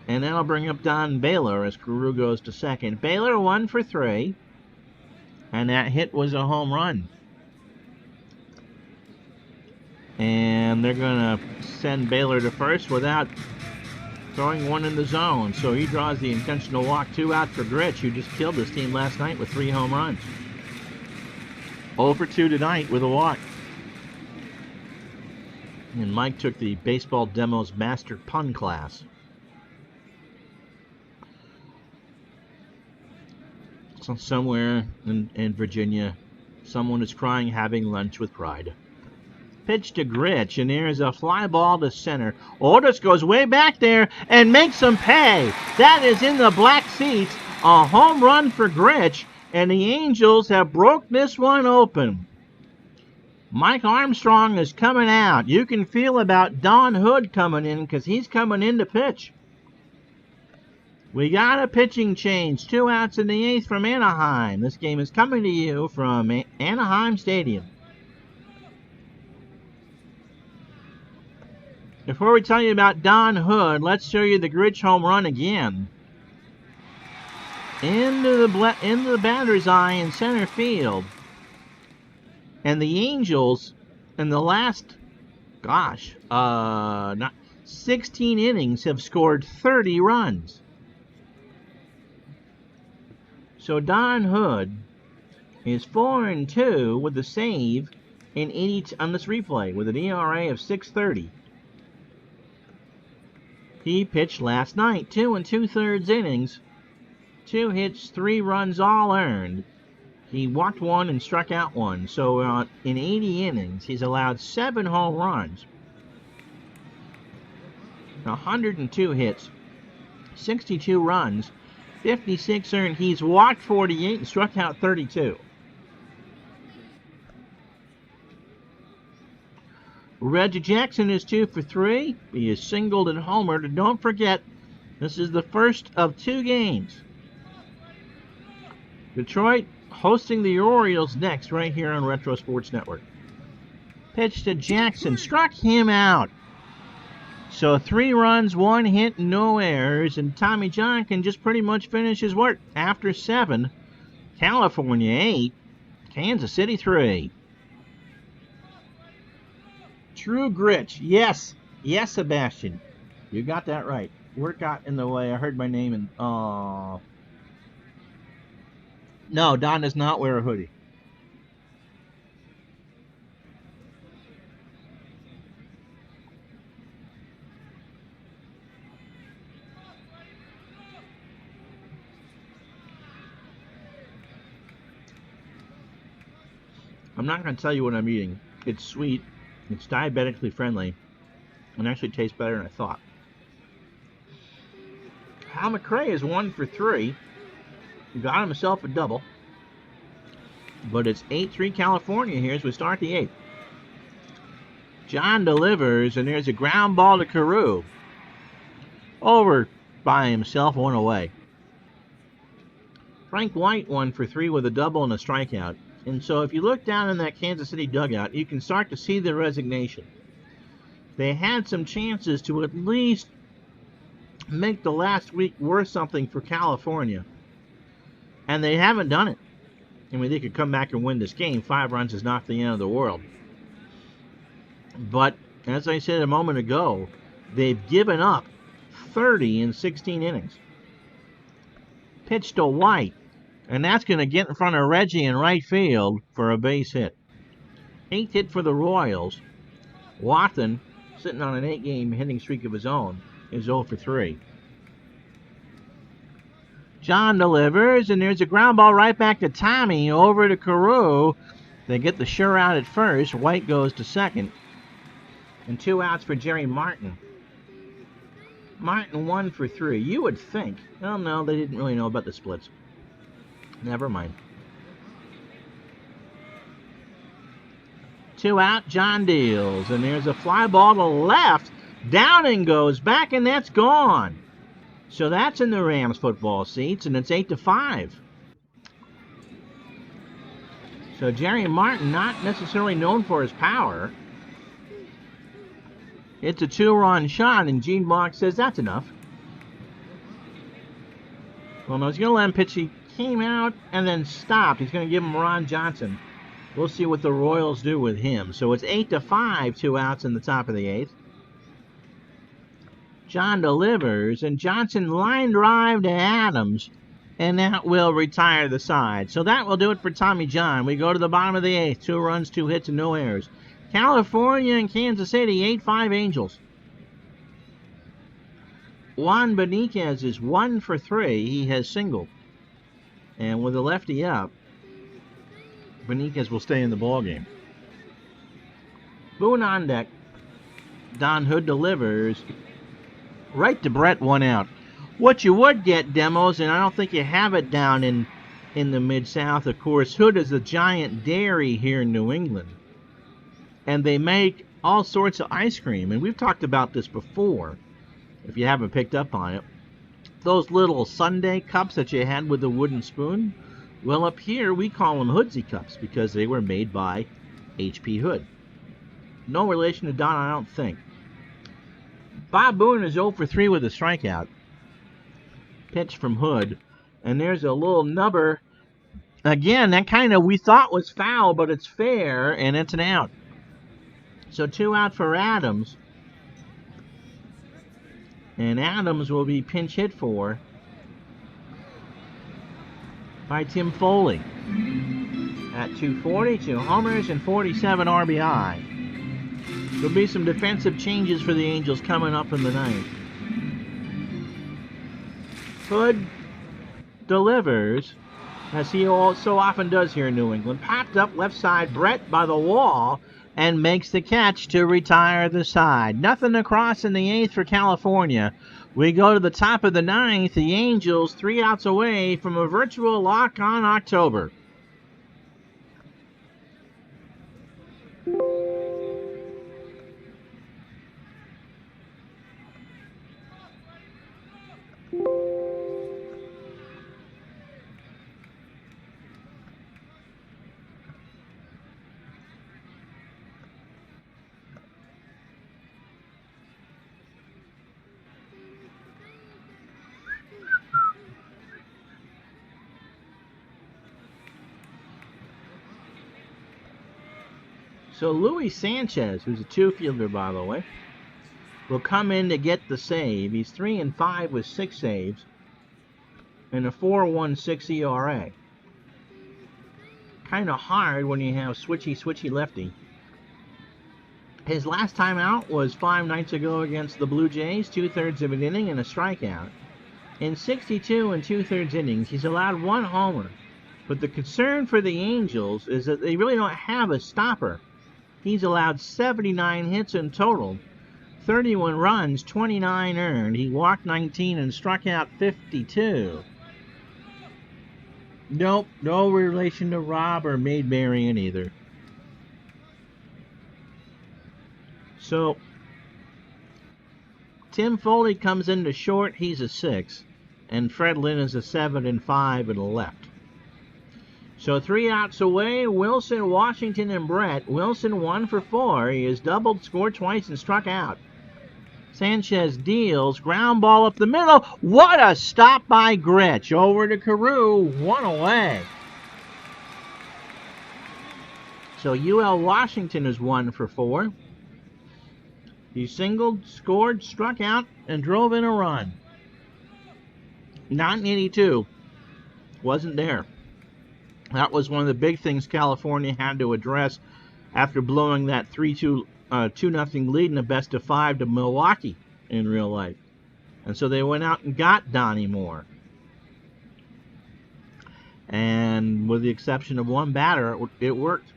And that'll bring up Don Baylor as Carew goes to second. Baylor 1 for 3. And that hit was a home run. And they're going to send Baylor to first without throwing one in the zone. So he draws the intentional walk. 2 out for Gritch, who just killed his team last night with 3 home runs. 0 for 2 tonight with a walk. And Mike took the Baseball Demos Master Pun class. Somewhere in Virginia, someone is crying having lunch with pride. Pitch to Gritch, and there's a fly ball to center. Otis goes way back there and makes them pay. That is in the black seats. A home run for Gritch. And the Angels have broke this one open. Mike Armstrong is coming out. You can feel about Don Hood coming in because he's coming in to pitch. We got a pitching change. 2 outs in the 8th from Anaheim. This game is coming to you from Anaheim Stadium. Before we tell you about Don Hood, let's show you the Gritch home run again. Into the batter's eye in center field. And the Angels, in the last, 16 innings, have scored 30 runs. So Don Hood is 4-2 with a save in 80 on this replay with an ERA of 6.30. He pitched last night, 2 2/3 innings, 2 hits, 3 runs, all earned. He walked 1 and struck out 1. So in 80 innings, he's allowed 7 home runs, 102 hits, 62 runs, 56 earned. He's walked 48 and struck out 32. Reggie Jackson is 2 for 3. He is singled and homered. And don't forget, this is the first of 2 games. Detroit hosting the Orioles next right here on Retro Sports Network. Pitch to Jackson. Struck him out. So 3 runs, 1 hit, no errors. And Tommy John can just pretty much finish his work. After 7, California 8, Kansas City 3. True Gritch. Yes. Yes, Sebastian. You got that right. Work got in the way. I heard my name and... No, Don does not wear a hoodie. I'm not going to tell you what I'm eating. It's sweet. It's diabetically friendly. And actually tastes better than I thought. Hal McRae is 1 for 3. He got himself a double. But it's 8-3 California here as we start the 8th. John delivers, and there's a ground ball to Carew. Over by himself, 1 away. Frank White 1 for 3 with a double and a strikeout. And so if you look down in that Kansas City dugout, you can start to see the resignation. They had some chances to at least make the last week worth something for California. And they haven't done it. I mean, they could come back and win this game. 5 runs is not the end of the world. But, as I said a moment ago, they've given up 30 in 16 innings. Pitch to White. And that's going to get in front of Reggie in right field for a base hit. 8th hit for the Royals. Watson, sitting on an 8-game hitting streak of his own, is 0 for 3. John delivers, and there's a ground ball right back to Tommy, over to Carew. They get the sure out at first. White goes to second. And 2 outs for Jerry Martin. Martin 1 for 3. You would think. Well, no, they didn't really know about the splits. Never mind. 2 out, John deals. And there's a fly ball to left. Downing goes back, and that's gone. So that's in the Rams football seats, and it's 8-5. So Jerry Martin, not necessarily known for his power. It's a 2-run shot, and Gene Block says that's enough. Well, no, he's going to let him pitch. He came out and then stopped. He's going to give him Ron Johnson. We'll see what the Royals do with him. So it's 8-5, 2 outs in the top of the 8th. John delivers, and Johnson line drive to Adams, and that will retire the side. So that will do it for Tommy John. We go to the bottom of the 8th. 2 runs, 2 hits, and no errors. California and Kansas City, 8-5 Angels. Juan Benitez is 1 for 3. He has singled. And with the lefty up, Benitez will stay in the ballgame. Boone on deck. Don Hood delivers. Right to Brett, 1 out. What you would get, Demos, and I don't think you have it down in in the Mid-South. Of course, Hood is a giant dairy here in New England. And they make all sorts of ice cream. And we've talked about this before, if you haven't picked up on it. Those little sundae cups that you had with the wooden spoon, well, up here we call them Hoodsy cups because they were made by H.P. Hood. No relation to Don, I don't think. Bob Boone is 0 for 3 with a strikeout. Pitch from Hood. And there's a little nubber. Again, that kind of we thought was foul, but it's fair, and it's an out. So 2 out for Adams. And Adams will be pinch hit for by Tim Foley. At 240, 2 homers, and 47 RBI. There'll be some defensive changes for the Angels coming up in the ninth. Hood delivers, as he so often does here in New England. Popped up left side, Brett by the wall, and makes the catch to retire the side. Nothing across in the 8th for California. We go to the top of the 9th. The Angels 3 outs away from a virtual lock on October. So Luis Sanchez, who's a 2-fielder, by the way, will come in to get the save. He's 3-5 with 6 saves and a 4.16 ERA. Kind of hard when you have switchy lefty. His last time out was 5 nights ago against the Blue Jays, 2/3 of an inning and a strikeout. In 62 and 2/3 innings, he's allowed 1 homer. But the concern for the Angels is that they really don't have a stopper. He's allowed 79 hits in total, 31 runs, 29 earned. He walked 19 and struck out 52. Nope, no relation to Rob or Maid Marian either. So, Tim Foley comes into short. He's a 6. And Fred Lynn is a 7-5 at the left. So 3 outs away, Wilson, Washington, and Brett. Wilson 1 for 4. He has doubled, scored twice, and struck out. Sanchez deals, ground ball up the middle. What a stop by Gritch. Over to Carew, 1 away. So UL Washington is 1 for 4. He singled, scored, struck out, and drove in a run. Not in 82. Wasn't there. That was one of the big things California had to address after blowing that 2-0 lead in a best-of-5 to Milwaukee in real life. And so they went out and got Donnie Moore. And with the exception of one batter, it worked.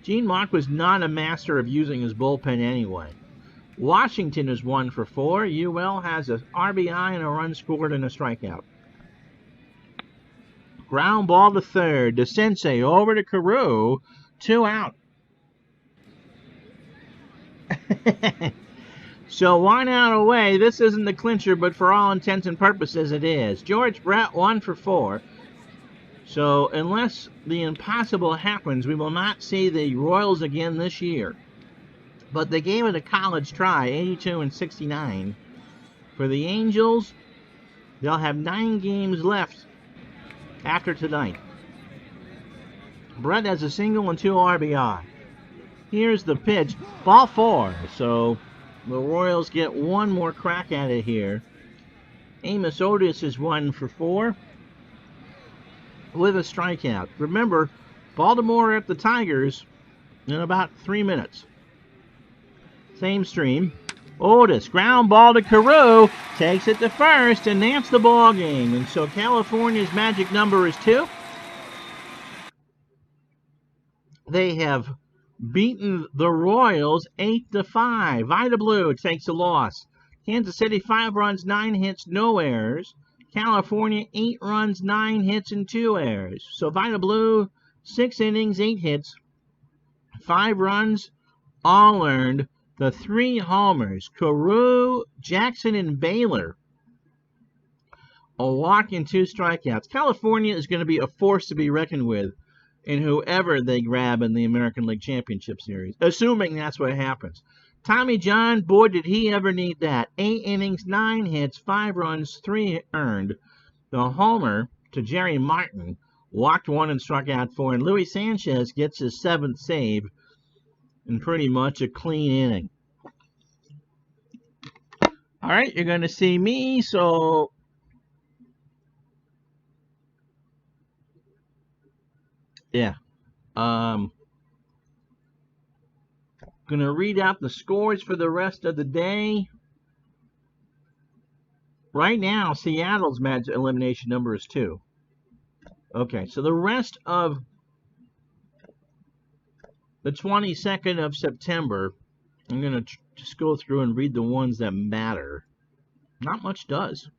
Gene Mauch was not a master of using his bullpen anyway. Washington is 1 for 4. UL has an RBI and a run scored and a strikeout. Ground ball to third. To Sensei over to Carew. 2 out. So 1 out away. This isn't the clincher, but for all intents and purposes it is. George Brett 1 for 4. So unless the impossible happens, we will not see the Royals again this year. But they gave it a college try, 82 and 69. For the Angels, they'll have 9 games left after tonight. Brett has a single and 2 RBI. Here's the pitch. Ball 4. So the Royals get 1 more crack at it here. Amos Otis is 1 for 4 with a strikeout. Remember, Baltimore at the Tigers in about 3 minutes. Same stream. Otis, ground ball to Carew, takes it to first, and that's the ball game. And so California's magic number is 2. They have beaten the Royals 8-5. Vida Blue takes a loss. Kansas City 5 runs, 9 hits, no errors. California, 8 runs, 9 hits, and 2 errors. So Vida Blue, 6 innings, 8 hits, 5 runs, all earned. The 3 homers, Carew, Jackson, and Baylor, a walk and 2 strikeouts. California is going to be a force to be reckoned with in whoever they grab in the American League Championship Series, assuming that's what happens. Tommy John, boy, did he ever need that. 8 innings, 9 hits, 5 runs, 3 earned. The homer to Jerry Martin, walked 1 and struck out 4, and Luis Sanchez gets his 7th save in pretty much a clean inning. All right, you're going to see me, so yeah. Going to read out the scores for the rest of the day. Right now, Seattle's match elimination number is 2. Okay, so the rest of the 22nd of September, I'm going to just go through and read the ones that matter. Not much does.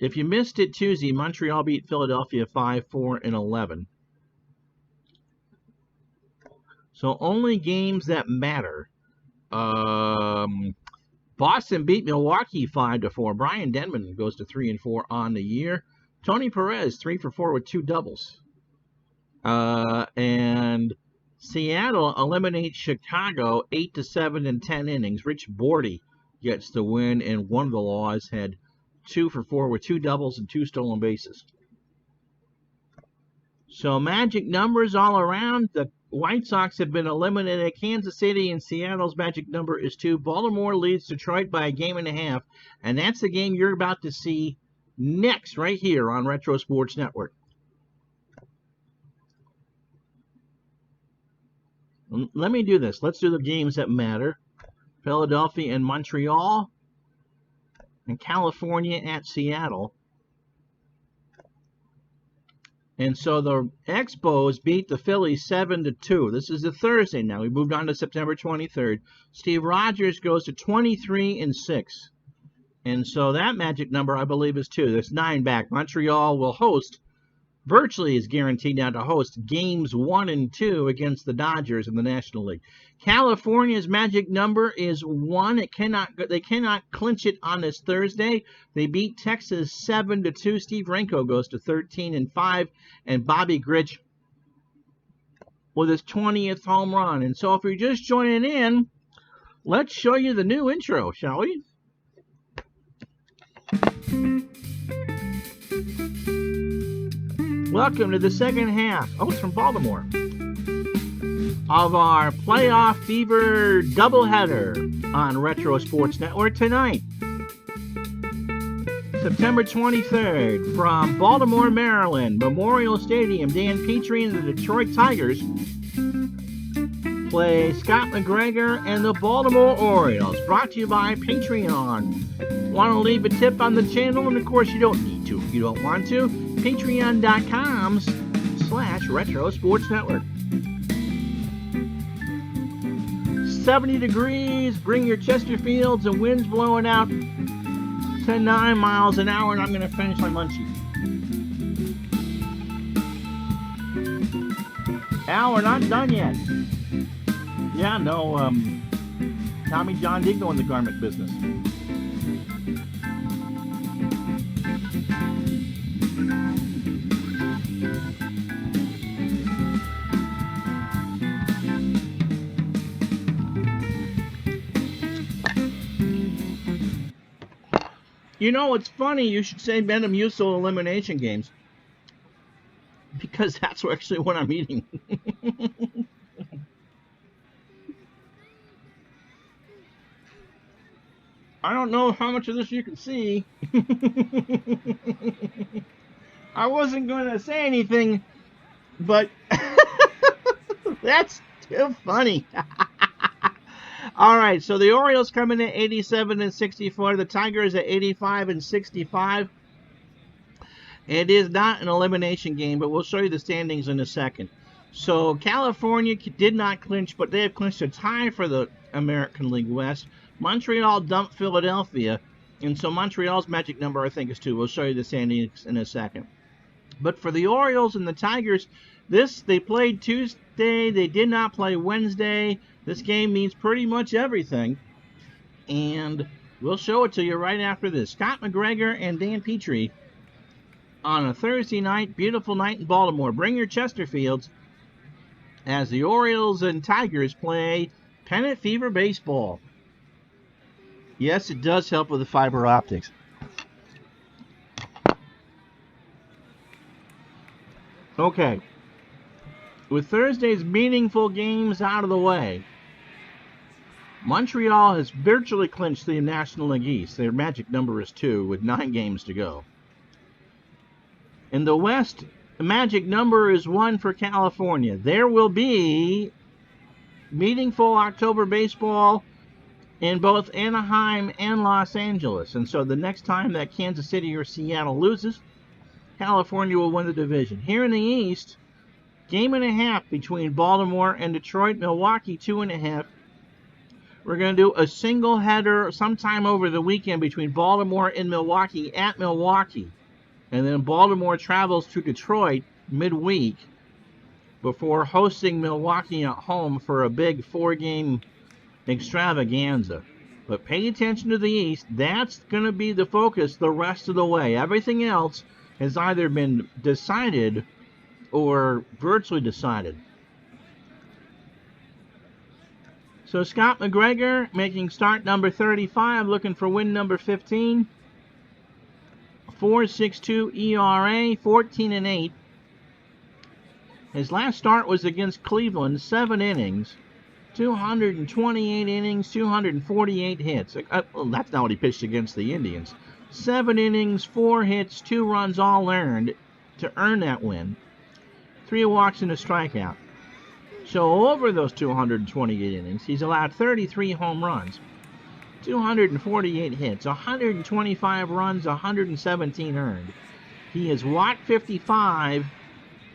If you missed it Tuesday, Montreal beat Philadelphia 5-4 and 11. So only games that matter. Boston beat Milwaukee 5-4. Brian Denman goes to 3-4 on the year. Tony Perez 3-for-4 with 2 doubles. And Seattle eliminates Chicago 8-7 in 10 innings. Rich Bordy gets the win, and one of the Laws had 2-for-4 with 2 doubles and 2 stolen bases. So magic numbers all around. The White Sox have been eliminated at Kansas City, and Seattle's magic number is 2. Baltimore leads Detroit by a game and a half, and that's the game you're about to see next right here on Retro Sports Network. Let me do this. Let's do the games that matter. Philadelphia and Montreal, and California at Seattle. And so the Expos beat the Phillies 7-2. This is a Thursday now. We moved on to September 23rd. Steve Rogers goes to 23-6. And so that magic number, I believe, is 2. There's 9 back. Montreal will host, virtually is guaranteed now to host, games 1 and 2 against the Dodgers in the National League. California's magic number is 1. They cannot clinch it on this Thursday. They beat Texas 7-2. Steve Renko goes to 13-5, and Bobby Grich with his 20th home run. And so if you're just joining in, let's show you the new intro, shall we? Welcome to the second half. Oh, it's from Baltimore. Of our Playoff Fever doubleheader on Retro Sports Network tonight. September 23rd, from Baltimore, Maryland, Memorial Stadium, Dan Petrie and the Detroit Tigers play Scott McGregor and the Baltimore Orioles. Brought to you by Patreon. Want to leave a tip on the channel? And of course you don't need to if you don't want to. Patreon.com/Retro Sports Network. 70 degrees, bring your Chesterfields, and winds blowing out to 9 miles an hour, and I'm going to finish my munchie. Al, we're not done yet. Yeah, no, Tommy John did go in the garment business. You know, it's funny you should say Metamucil elimination games, because that's actually what I'm eating. I don't know how much of this you can see. I wasn't going to say anything, but that's too funny. All right, so the Orioles come in at 87-64. The Tigers at 85-65. It is not an elimination game, but we'll show you the standings in a second. So California did not clinch, but they have clinched a tie for the American League West. Montreal dumped Philadelphia, And so Montreal's magic number, I think, is 2. We'll show you the standings in a second. But for the Orioles and the Tigers, they played Tuesday. They did not play Wednesday. This game means pretty much everything. And we'll show it to you right after this. Scott McGregor and Dan Petrie on a Thursday night, beautiful night in Baltimore. Bring your Chesterfields as the Orioles and Tigers play Pennant Fever Baseball. Yes, it does help with the fiber optics. Okay. With Thursday's meaningful games out of the way, Montreal has virtually clinched the National League East. Their magic number is 2 with 9 games to go. In the West, the magic number is 1 for California. There will be meaningful October baseball in both Anaheim and Los Angeles. And so the next time that Kansas City or Seattle loses, California will win the division. Here in the East, game and a half between Baltimore and Detroit, Milwaukee 2.5. We're going to do a single header sometime over the weekend between Baltimore and Milwaukee at Milwaukee. And then Baltimore travels to Detroit midweek before hosting Milwaukee at home for a big 4-game extravaganza. But pay attention to the East. That's going to be the focus the rest of the way. Everything else has either been decided or virtually decided. So Scott McGregor making start number 35, looking for win number 15. 4.62 ERA, 14-8. His last start was against Cleveland, 7 innings, 228 innings, 248 hits. Well, that's not what he pitched against the Indians. 7 innings, 4 hits, 2 runs all earned to earn that win. 3 walks and a strikeout. So over those 228 innings, he's allowed 33 home runs, 248 hits, 125 runs, 117 earned. He has walked 55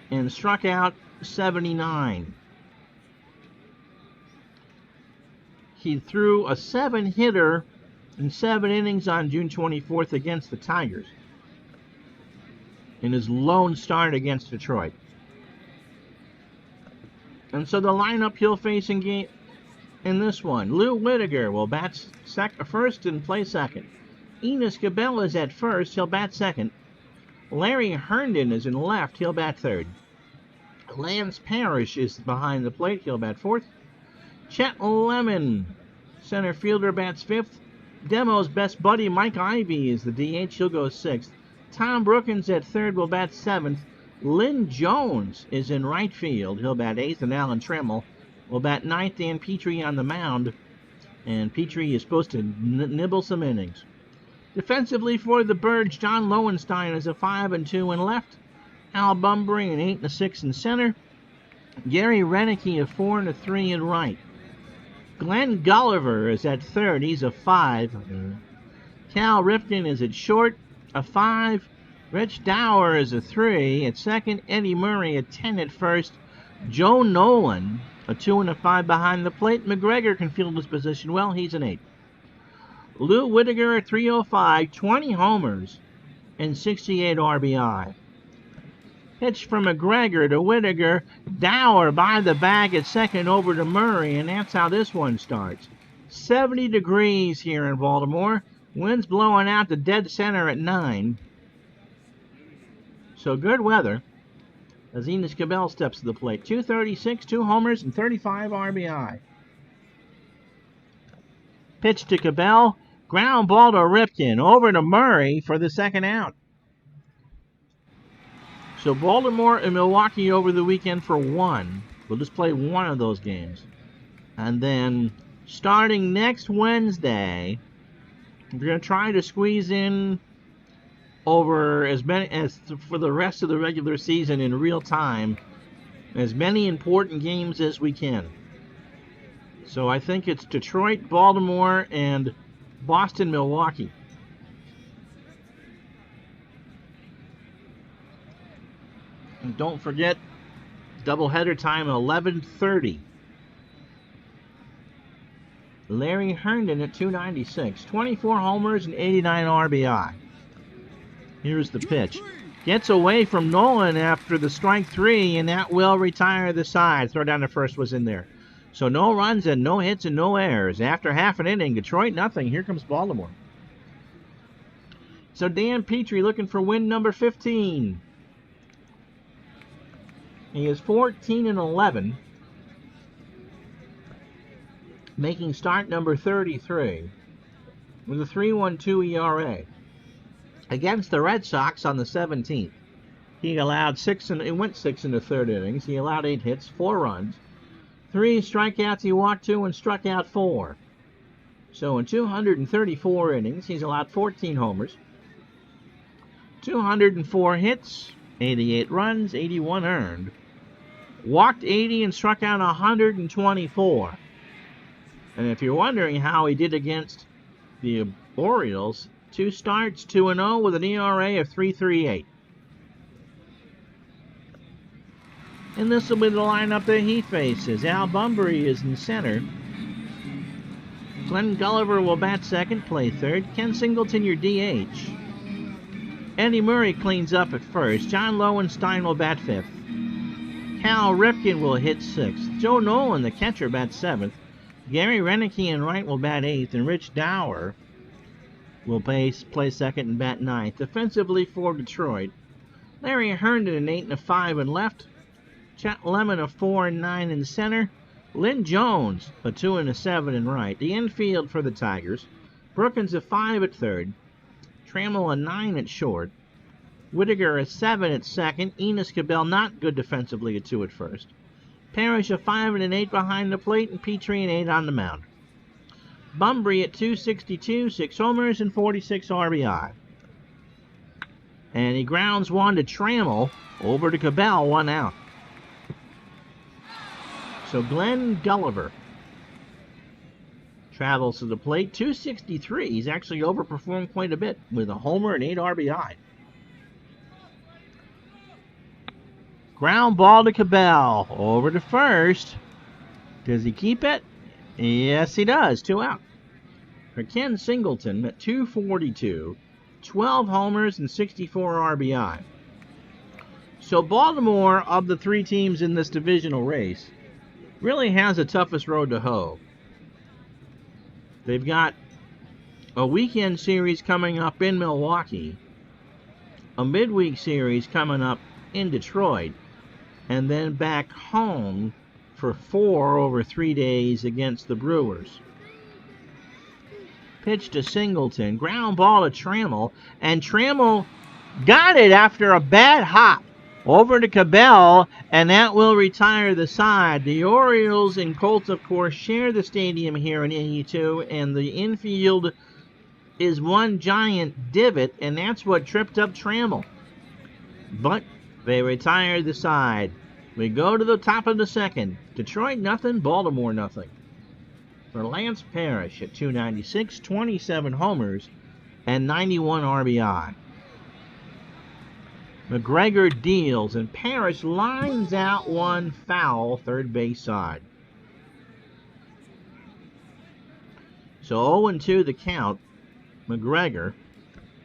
and struck out 79. He threw a 7-hitter in 7 innings on June 24th against the Tigers in his lone start against Detroit. And so the lineup he'll face in this one: Lou Whitaker will bat first and play second. Enos Cabell is at first, he'll bat second. Larry Herndon is in left, he'll bat third. Lance Parrish is behind the plate, he'll bat fourth. Chet Lemon, center fielder, bats fifth. Demo's best buddy Mike Ivey is the DH, he'll go sixth. Tom Brookins at third will bat seventh. Lynn Jones is in right field, he'll bat eighth, and Alan Trammell will bat ninth. Dan Petrie on the mound, and Petrie is supposed to nibble some innings. Defensively for the Birds, John Lowenstein is a 5-2 in left. Al Bumbry an 8-6 in center. Gary Renicky a 4-3 in right. Glenn Gulliver is at third, he's a 5. Cal Ripken is at short, a 5. Rich Dower is a 3 at second. Eddie Murray a 10 at first. Joe Nolan a 2 and a 5 behind the plate. McGregor can field his position well, he's an 8. Lou Whitaker at 305, 20 homers and 68 RBI. Pitch from McGregor to Whitaker. Dower by the bag at second over to Murray, and that's how this one starts. 70 degrees here in Baltimore. Wind's blowing out to dead center at 9. So good weather as Enos Cabell steps to the plate. 236, 2 homers, and 35 RBI. Pitch to Cabell. Ground ball to Ripken. Over to Murray for the second out. So Baltimore and Milwaukee over the weekend for 1. We'll just play one of those games. And then starting next Wednesday, we're going to try to squeeze in over as many as for the rest of the regular season in real time, as many important games as we can. So I think it's Detroit, Baltimore, and Boston, Milwaukee. And don't forget, doubleheader time at 11:30. Larry Herndon at 296. 24 homers and 89 RBI. Here's the pitch. Gets away from Nolan after the strike 3, and that will retire the side. Throw down to first was in there. So no runs and no hits and no errors. After half an inning, Detroit nothing. Here comes Baltimore. So Dan Petrie looking for win number 15. He is 14-11. Making start number 33 with a 3.12 ERA. Against the Red Sox on the 17th, he allowed he went 6 in the third innings. He allowed 8 hits, 4 runs, 3 strikeouts. He walked 2 and struck out 4. So in 234 innings, he's allowed 14 homers, 204 hits, 88 runs, 81 earned, walked 80 and struck out 124. And if you're wondering how he did against the Orioles, 2 starts, 2-0 with an ERA of 3.38. And this will be the lineup that he faces. Al Bunbury is in center. Glenn Gulliver will bat second, play third. Ken Singleton, your DH. Eddie Murray cleans up at first. John Lowenstein will bat fifth. Cal Ripken will hit sixth. Joe Nolan, the catcher, bats seventh. Gary Renicky in right will bat eighth, and Rich Dower will play second and bat ninth. Defensively for Detroit, Larry Herndon an 8 and a 5 in left. Chet Lemon a 4 and 9 in center. Lynn Jones a 2 and a 7 in right. The infield for the Tigers, Brookins a 5 at third. Trammell a 9 at short. Whittaker a 7 at second. Enos Cabell not good defensively at 2 at first. Parrish a 5 and an 8 behind the plate, and Petrie an 8 on the mound. Bunbury at 262, 6 homers and 46 RBI. And he grounds one to Trammell, over to Cabell, 1 out. So Glenn Gulliver travels to the plate, 263. He's actually overperformed quite a bit with a homer and 8 RBI. Ground ball to Cabell, over to first. Does he keep it? Yes, he does. 2 out. For Ken Singleton at 242, 12 homers and 64 RBI. So Baltimore, of the 3 teams in this divisional race, really has the toughest road to hoe. They've got a weekend series coming up in Milwaukee, a midweek series coming up in Detroit, and then back home for 4 over 3 days against the Brewers. Pitch to Singleton, ground ball to Trammell, and Trammell got it after a bad hop over to Cabell, and that will retire the side. The Orioles and Colts, of course, share the stadium here in 82, and the infield is one giant divot, and that's what tripped up Trammell. But they retire the side. We go to the top of the second. Detroit nothing, Baltimore nothing. For Lance Parrish at 296, 27 homers, and 91 RBI. McGregor deals, and Parrish lines out one foul, third base side. So 0-2 the count. McGregor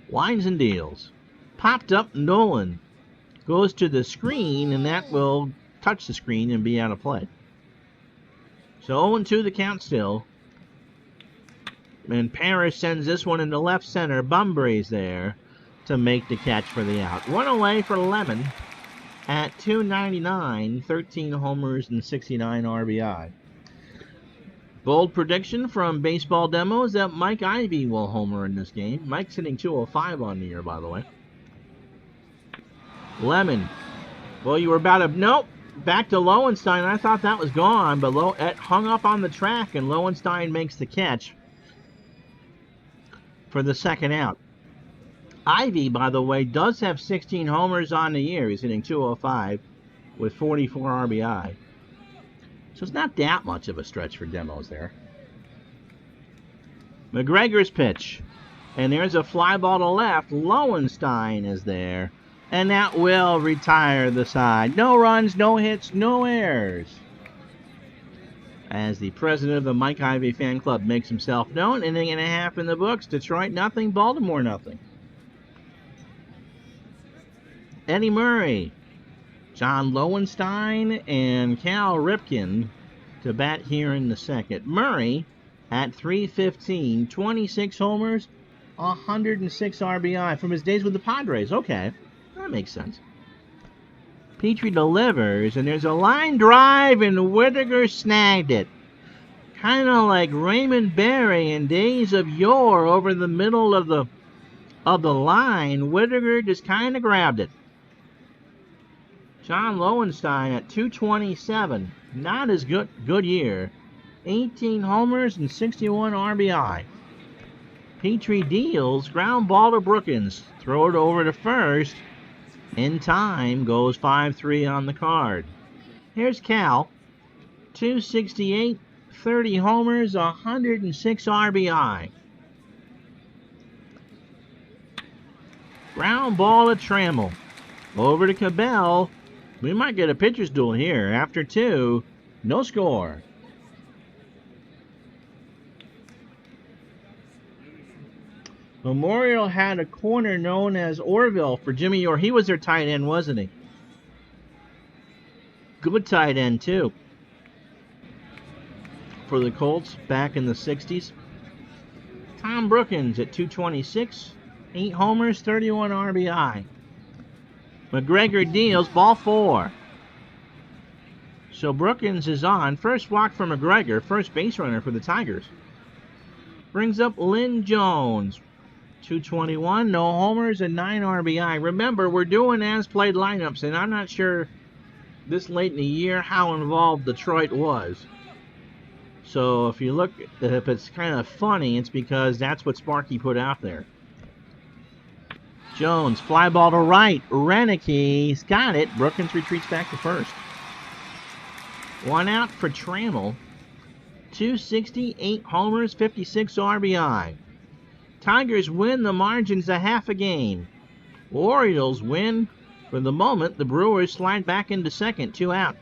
lines and deals. Popped up Nolan. Goes to the screen, and that will touch the screen and be out of play. So 0-2 the count still. And Parrish sends this one into left center. Bunbury's there to make the catch for the out. 1 away for Lemon at 299, 13 homers and 69 RBI. Bold prediction from Baseball Demo is that Mike Ivey will homer in this game. Mike's hitting 205 on the year, by the way. Lemon. Well, you were about to... Nope. Back to Lowenstein. I thought that was gone, but it hung up on the track, and Lowenstein makes the catch for the second out. Ivey, by the way, does have 16 homers on the year. He's hitting 205 with 44 RBI. So it's not that much of a stretch for Demos there. McGregor's pitch. And there's a fly ball to left. Lowenstein is there. And that will retire the side. No runs, no hits, no errors. As the president of the Mike Ivey fan club makes himself known, inning and a half in the books. Detroit nothing, Baltimore nothing. Eddie Murray, John Lowenstein, and Cal Ripken to bat here in the second. Murray at .315, 26 homers, 106 RBI from his days with the Padres. Okay, that makes sense. Petrie delivers, and there's a line drive, and Whittaker snagged it. Kind of like Raymond Berry in days of yore over the middle of the line. Whittaker just kind of grabbed it. John Lowenstein at .227, not as good year. 18 homers and 61 RBI. Petrie deals, ground ball to Brookins. Throw it over to first. In time, goes 5-3 on the card. Here's Cal. .268, 30 homers, 106 RBI. Ground ball to Trammell. Over to Cabell. We might get a pitcher's duel here. After 2, no score. Memorial had a corner known as Orville for Jimmy Orr. He was their tight end, wasn't he? Good tight end, too. For the Colts back in the 60s. Tom Brookins at .226. 8 homers, 31 RBI. McGregor deals, ball 4. So Brookins is on. First walk for McGregor, first base runner for the Tigers. Brings up Lynn Jones. .221, no homers, and 9 RBI. Remember, we're doing as-played lineups, and I'm not sure this late in the year how involved Detroit was. So if you look, if it's kind of funny, it's because that's what Sparky put out there. Jones, fly ball to right. Renick's got it. Brookins retreats back to first. 1 out for Trammell. .268 homers, 56 RBI. Tigers win, the margin's a half a game. Orioles win. For the moment, the Brewers slide back into second, 2 out.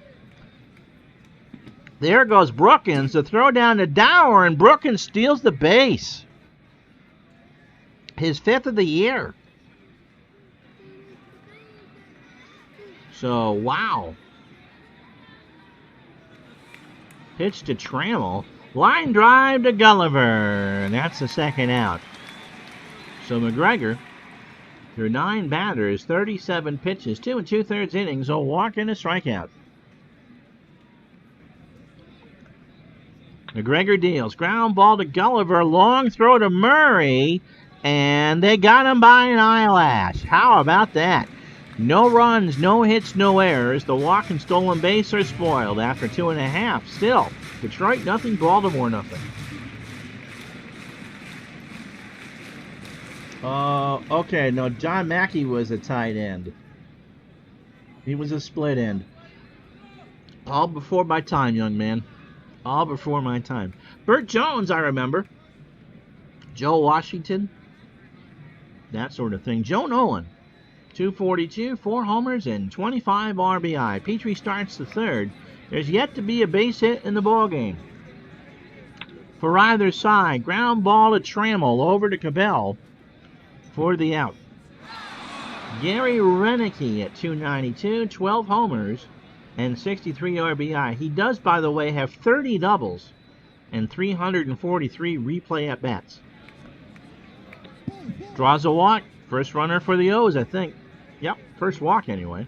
There goes Brookins. The throw down to Dower, and Brookins steals the base. His 5th of the year. So, wow. Pitch to Trammell. Line drive to Gulliver. That's the 2nd out. So McGregor, through 9 batters, 37 pitches, 2 2/3 innings, a walk and a strikeout. McGregor deals. Ground ball to Gulliver. Long throw to Murray. And they got him by an eyelash. How about that? No runs, no hits, no errors. The walk and stolen base are spoiled after 2.5. Still, Detroit nothing, Baltimore nothing. Okay, no, John Mackey was a tight end. He was a split end. All before my time, young man. All before my time. Burt Jones, I remember. Joe Washington. That sort of thing. Joe Nolan. .242, 4 homers, and 25 RBI. Petrie starts the 3rd. There's yet to be a base hit in the ballgame. For either side, ground ball to Trammell, over to Cabell for the out. Gary Renick at .292, 12 homers, and 63 RBI. He does, by the way, have 30 doubles and 343 replay at-bats. Draws a walk. First runner for the O's, I think. Yep, first walk anyway.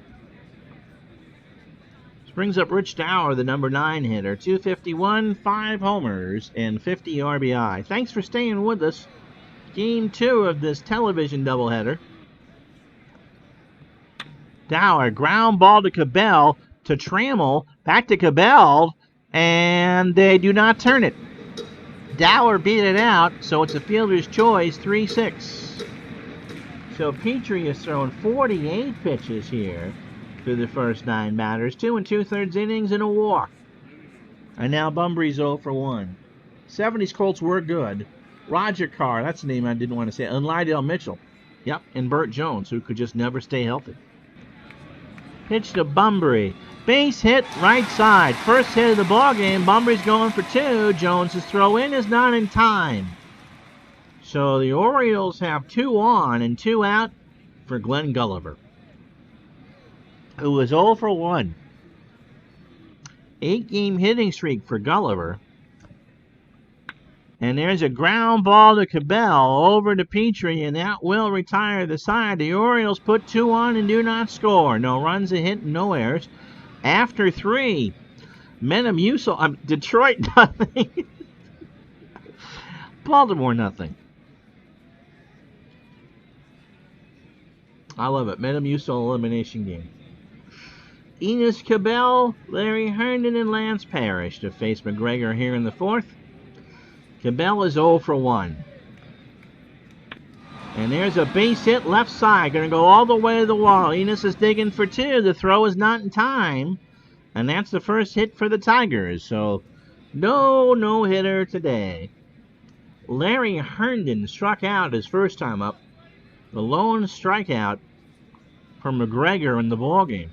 This brings up Rich Dower, the number 9 hitter. .251, 5 homers, and 50 RBI. Thanks for staying with us. Game 2 of this television doubleheader. Dower, ground ball to Cabell, to Trammell, back to Cabell, and they do not turn it. Dower beat it out, so it's a fielder's choice, 3-6. So Petrie has thrown 48 pitches here through the first 9 batters, 2 2/3 innings and a walk. And now Bumbry's 0 for 1. 70s Colts were good. Roger Carr, that's the name I didn't want to say, and Lydell Mitchell. Yep, and Burt Jones, who could just never stay healthy. Pitch to Bumbry. Base hit right side. First hit of the ball game. Bunbury's going for 2. Jones's throw in is not in time. So the Orioles have 2 on and 2 out for Glenn Gulliver, who was 0 for 1. 8-game hitting streak for Gulliver. And there's a ground ball to Cabell over to Petrie, and that will retire the side. The Orioles put 2 on and do not score. No runs, a hit, no errors. After 3, Detroit nothing. Baltimore nothing. I love it. Metamucil elimination game. Enos Cabell, Larry Herndon, and Lance Parrish to face McGregor here in the 4th. Cabell is 0 for 1. And there's a base hit left side. Going to go all the way to the wall. Enos is digging for 2. The throw is not in time. And that's the first hit for the Tigers. So, no hitter today. Larry Herndon struck out his first time up. The lone strikeout for McGregor in the ballgame.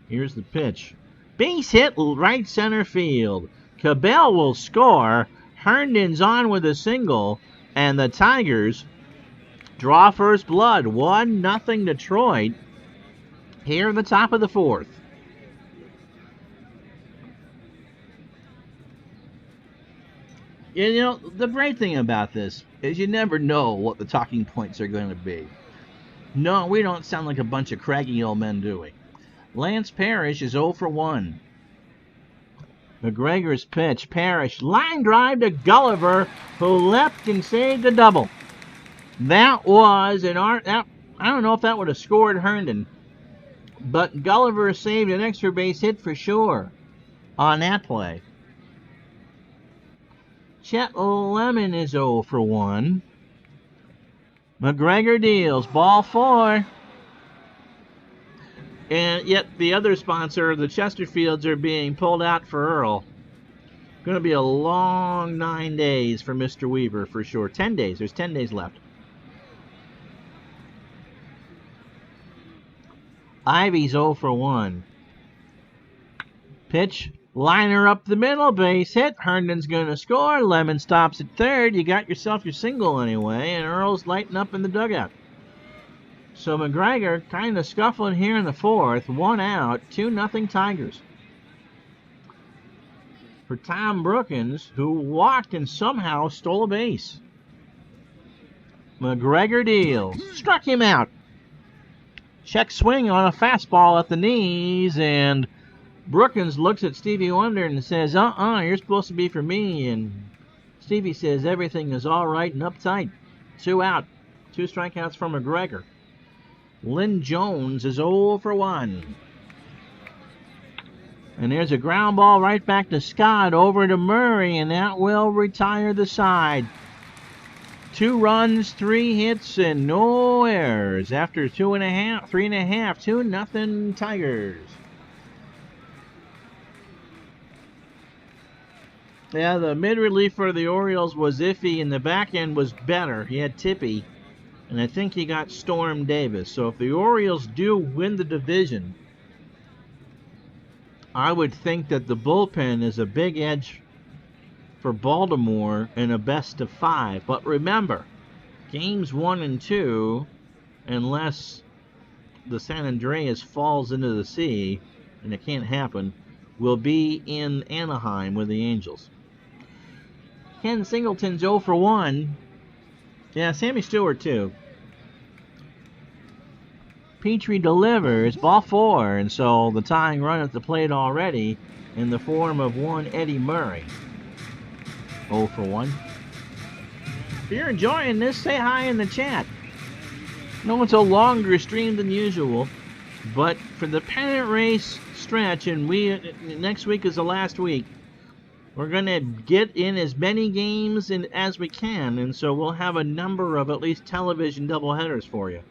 Here's the pitch. Base hit right center field. Cabell will score. Herndon's on with a single. And the Tigers draw first blood. 1-0 Detroit here in the top of the 4th. You know, the great thing about this is you never know what the talking points are going to be. No, we don't sound like a bunch of craggy old men, do we? Lance Parrish is 0 for 1. McGregor's pitch. Parrish line drive to Gulliver, who leapt and saved a double. That was an art. I don't know if that would have scored Herndon, but Gulliver saved an extra base hit for sure on that play. Chet Lemon is 0 for 1. McGregor deals. Ball 4. And yet the other sponsor, the Chesterfields, are being pulled out for Earl. Going to be a long 9 days for Mr. Weaver for sure. 10 days. There's 10 days left. Ivy's 0 for 1. Pitch. Liner up the middle. Base hit. Herndon's going to score. Lemon stops at 3rd. You got yourself your single anyway. And Earl's lighting up in the dugout. So McGregor kind of scuffling here in the 4th. 1 out. 2-0 Tigers. For Tom Brookins, who walked and somehow stole a base. McGregor deals. Struck him out. Check swing on a fastball at the knees, and Brookins looks at Stevie Wonder and says, you're supposed to be for me. And Stevie says everything is all right and uptight. 2 out. 2 strikeouts from McGregor. Lynn Jones is 0 for 1. And there's a ground ball right back to Scott over to Murray, and that will retire the side. 2 runs, 3 hits, and no errors after 2.5, 3.5, 2-0 Tigers. Yeah, the mid-relief for the Orioles was iffy, and the back end was better. He had Tippy, and I think he got Storm Davis. So if the Orioles do win the division, I would think that the bullpen is a big edge for Baltimore in a best of 5. But remember, games 1 and 2, unless the San Andreas falls into the sea, and it can't happen, will be in Anaheim with the Angels. Ken Singleton's 0 for 1. Yeah, Sammy Stewart too. Petrie delivers, ball 4, and so the tying run at the plate already in the form of one Eddie Murray. 0 for 1. If you're enjoying this, say hi in the chat. No, it's a longer stream than usual, but for the pennant race stretch, and next week is the last week, we're going to get in as many games as we can, and so we'll have a number of at least television doubleheaders for you.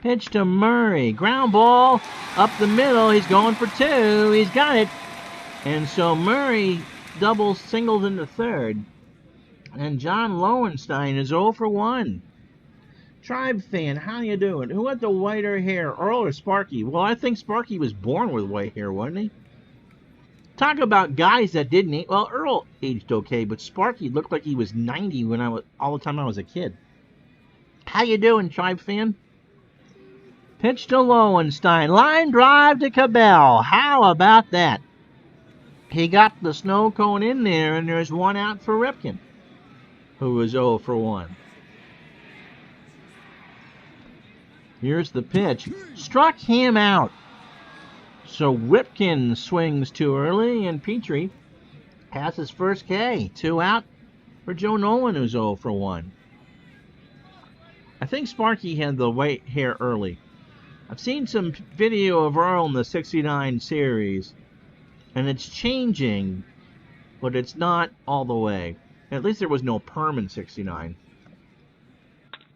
Pitch to Murray. Ground ball up the middle. He's going for 2. He's got it. And so Murray singles into 3rd. And John Lowenstein is 0 for 1. Tribe fan, how you doing? Who had the whiter hair, Earl or Sparky? Well, I think Sparky was born with white hair, wasn't he? Talk about guys that didn't age. Well, Earl aged okay, but Sparky looked like he was 90 when all the time I was a kid. How you doing, Tribe fan? Pitch to Lowenstein. Line drive to Cabell. How about that? He got the snow cone in there, and there's one out for Ripken, who was 0 for 1. Here's the pitch. Struck him out. So Ripken swings too early, and Petrie has his first K. 2 out for Joe Nolan, who's 0 for 1. I think Sparky had the white hair early. I've seen some video of Earl in the 69 series, and it's changing, but it's not all the way. At least there was no perm in 69.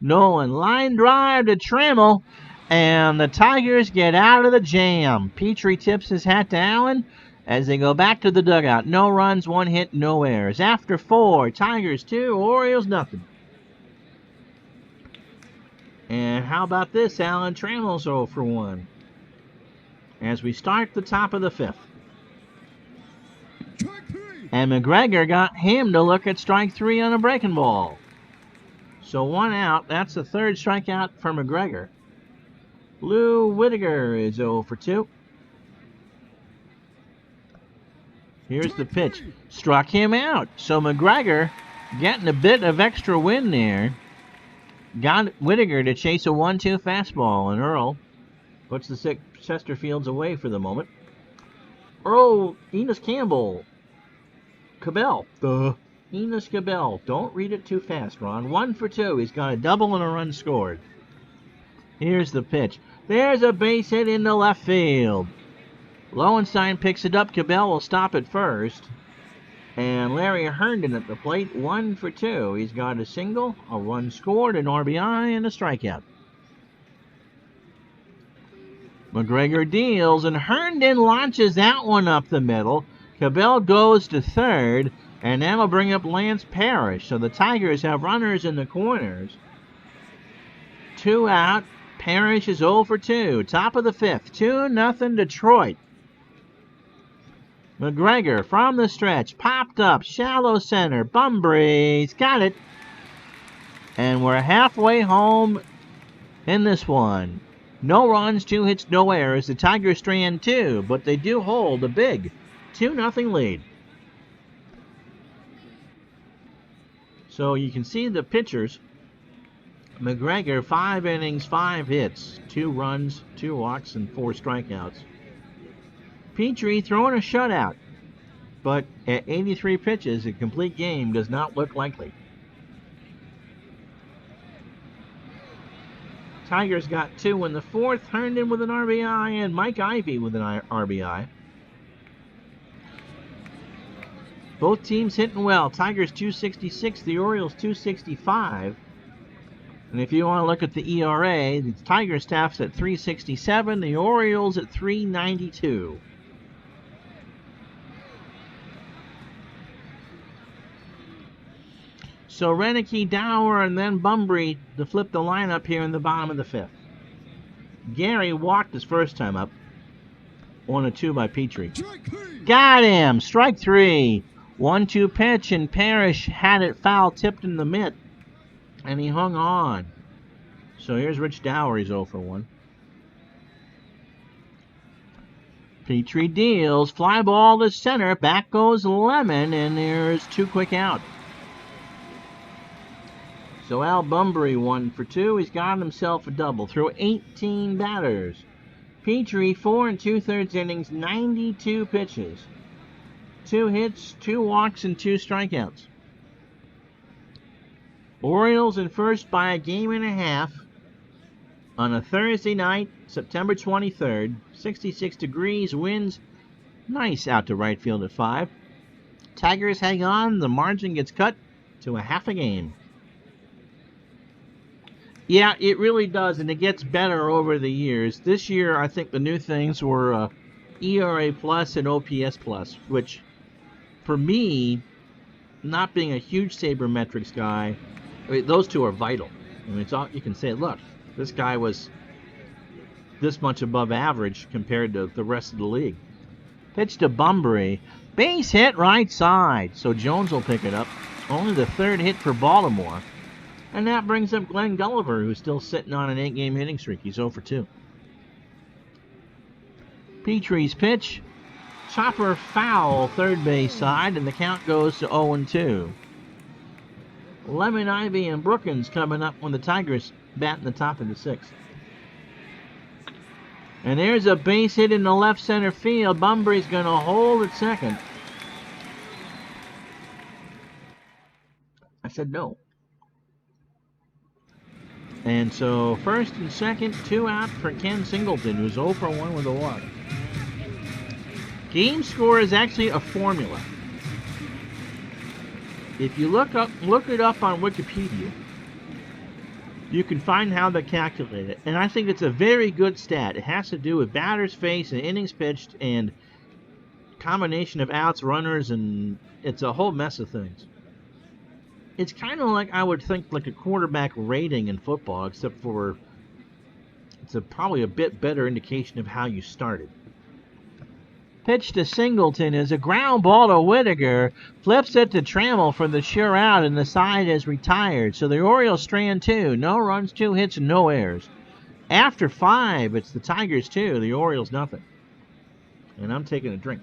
Nolan, line drive to Trammell, and the Tigers get out of the jam. Petrie tips his hat to Allen as they go back to the dugout. No runs, 1 hit, no errors. After 4, Tigers 2, Orioles nothing. And how about this? Allen Trammell's 0 for 1. As we start the top of the 5th. And McGregor got him to look at strike 3 on a breaking ball. So 1 out. That's the 3rd strikeout for McGregor. Lou Whitaker is 0 for 2. Here's the pitch. Struck him out. So McGregor getting a bit of extra wind there. Got Whitaker to chase a 1-2 fastball, and Earl puts the Chesterfields away for the moment. Enos Campbell. Cabell. Enos Cabell. Don't read it too fast, Ron. 1 for 2. He's got a double and a run scored. Here's the pitch. There's a base hit into left field. Lowenstein picks it up. Cabell will stop at first. And Larry Herndon at the plate, 1 for 2. He's got a single, a run scored, an RBI, and a strikeout. McGregor deals, and Herndon launches that one up the middle. Cabell goes to 3rd, and that'll bring up Lance Parrish. So the Tigers have runners in the corners. 2 out. Parrish is 0 for 2. Top of the 5th. 2-0 Detroit. McGregor from the stretch. Popped up. Shallow center. Bumbree's got it. And we're halfway home in this one. No runs, 2 hits, no errors. The Tigers strand 2, but they do hold a big 2-0 lead. So you can see the pitchers. McGregor, 5 innings, 5 hits, 2 runs, 2 walks, and 4 strikeouts. Petrie throwing a shutout, but at 83 pitches, a complete game does not look likely. Tigers got 2 in the 4th, Herndon with an RBI, and Mike Ivey with an RBI. Both teams hitting well. Tigers 266, the Orioles 265. And if you want to look at the ERA, the Tigers staff's at 367, the Orioles at 392. So Renicky, Dower, and then Bunbury to flip the lineup here in the bottom of the 5th. Gary walked his first time up. 1-2 by Petrie. Got him! Strike 3. 1-2 pitch, and Parrish had it foul tipped in the mitt. And he hung on. So here's Rich Dower. He's 0 for 1. Petrie deals. Fly ball to center. Back goes Lemon, and there's 2 quick out. So Al Bunbury 1 for 2. He's got himself a double through 18 batters. Petrie 4 2/3 innings, 92 pitches. 2 hits, 2 walks, and 2 strikeouts. Orioles in first by a game and a half on a Thursday night, September 23rd. 66 degrees, winds nice out to right field at 5. Tigers hang on, the margin gets cut to a half a game. Yeah, it really does, and it gets better over the years. This year, I think the new things were ERA plus and OPS plus, which, for me, not being a huge sabermetrics guy, I mean, those two are vital. I mean, it's all you can say. Look, this guy was this much above average compared to the rest of the league. Pitch to Bunbury. Base hit right side. So Jones will pick it up. Only the third hit for Baltimore. And that brings up Glenn Gulliver, who's still sitting on an 8-game hitting streak. He's 0 for 2. Petrie's pitch. Chopper foul, third base side, and the count goes to 0-2. Lemon, Ivy, and Brookins coming up when the Tigers bat in the top of the 6th. And there's a base hit in the left center field. Bunbury's going to hold at second. I said no. And so first and second, 2 out for Ken Singleton, who's 0 for 1 with a walk. Game score is actually a formula. If you look it up on Wikipedia, you can find how they calculate it. And I think it's a very good stat. It has to do with batters faced and innings pitched and combination of outs, runners, and it's a whole mess of things. It's kind of like, I would think, like a quarterback rating in football, except for it's probably a bit better indication of how you started. Pitch to Singleton is a ground ball to Whittaker. Flips it to Trammell for the sure out, and the side is retired. So the Orioles strand 2. No runs, 2 hits, and no errors. After 5, it's the Tigers 2, the Orioles nothing. And I'm taking a drink.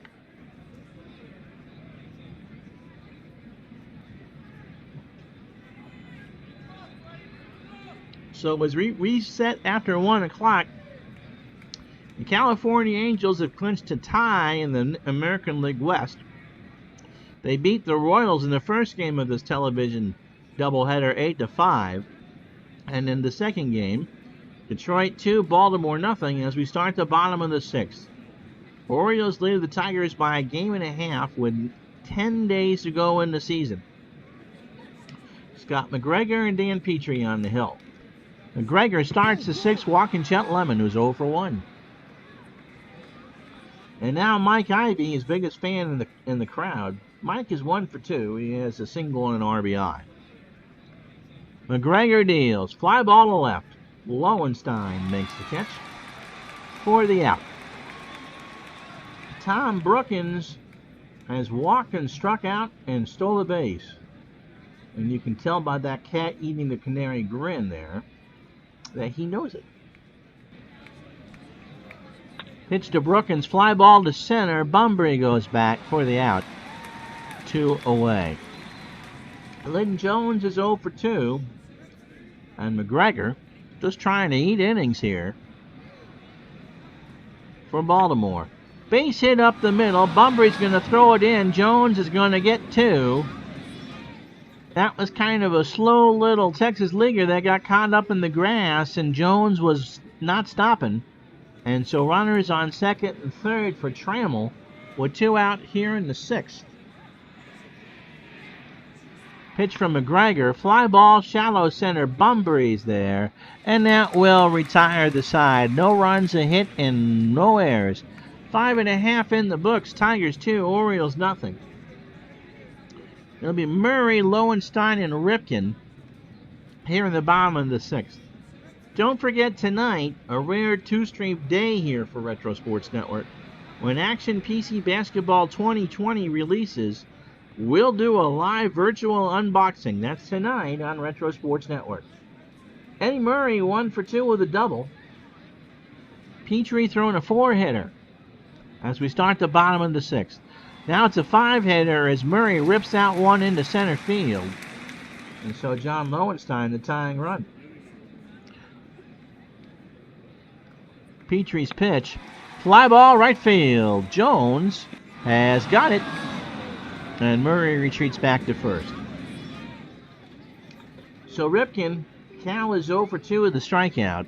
So it was reset after 1 o'clock. The California Angels have clinched a tie in the American League West. They beat the Royals in the first game of this television doubleheader 8-5. And in the second game, Detroit 2, Baltimore nothing as we start the bottom of the 6th. Orioles lead the Tigers by a game and a half with 10 days to go in the season. Scott McGregor and Dan Petrie on the hill. McGregor starts the 6th walking Chet Lemon, who's 0 for 1. And now Mike Ivy, his biggest fan in the crowd. Mike is 1 for 2. He has a single and an RBI. McGregor deals. Fly ball to left. Lowenstein makes the catch for the out. Tom Brookins has walked and struck out and stole a base. And you can tell by that cat eating the canary grin there that he knows it. Pitch to Brookins, fly ball to center. Bunbury goes back for the out. 2 away. Lynn Jones is 0 for 2. And McGregor just trying to eat innings here for Baltimore. Base hit up the middle. Bunbury's going to throw it in. Jones is going to get 2. That was kind of a slow little Texas leaguer that got caught up in the grass, and Jones was not stopping. And so runners on second and third for Trammell with 2 out here in the 6th. Pitch from McGregor. Fly ball, shallow center. Bunbury's there. And that will retire the side. No runs, a hit, and no errors. 5.5 in the books. Tigers 2, Orioles nothing. It'll be Murray, Lowenstein, and Ripken here in the bottom of the 6th. Don't forget tonight, a rare 2-stream day here for Retro Sports Network. When Action PC Basketball 2020 releases, we'll do a live virtual unboxing. That's tonight on Retro Sports Network. Eddie Murray 1 for 2 with a double. Petrie throwing a 4-hitter as we start the bottom of the 6th. Now it's a 5-hitter as Murray rips out one into center field. And so John Lowenstein, the tying run. Petrie's pitch. Fly ball right field. Jones has got it. And Murray retreats back to first. So Ripken, Cal is 0 for 2 with the strikeout.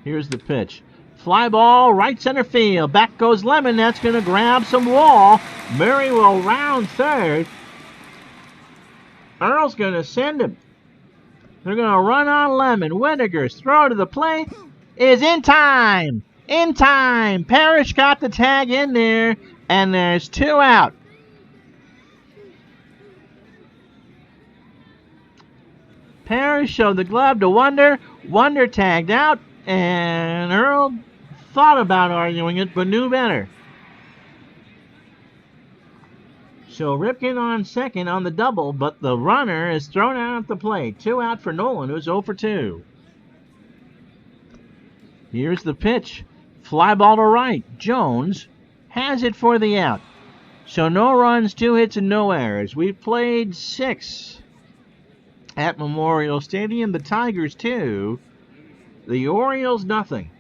Here's the pitch. Fly ball, right center field. Back goes Lemon. That's going to grab some wall. Murray will round third. Earl's going to send him. They're going to run on Lemon. Whittaker's throw to the plate is in time. In time. Parrish got the tag in there, and there's 2 out. Parrish showed the glove to Wonder. Wonder tagged out, and Earl thought about arguing it, but knew better. So Ripken on second on the double, but the runner is thrown out at the plate. 2 out for Nolan, who's 0 for 2. Here's the pitch. Fly ball to right. Jones has it for the out. So no runs, 2 hits, and no errors. We've played 6 at Memorial Stadium. The Tigers 2. The Orioles nothing.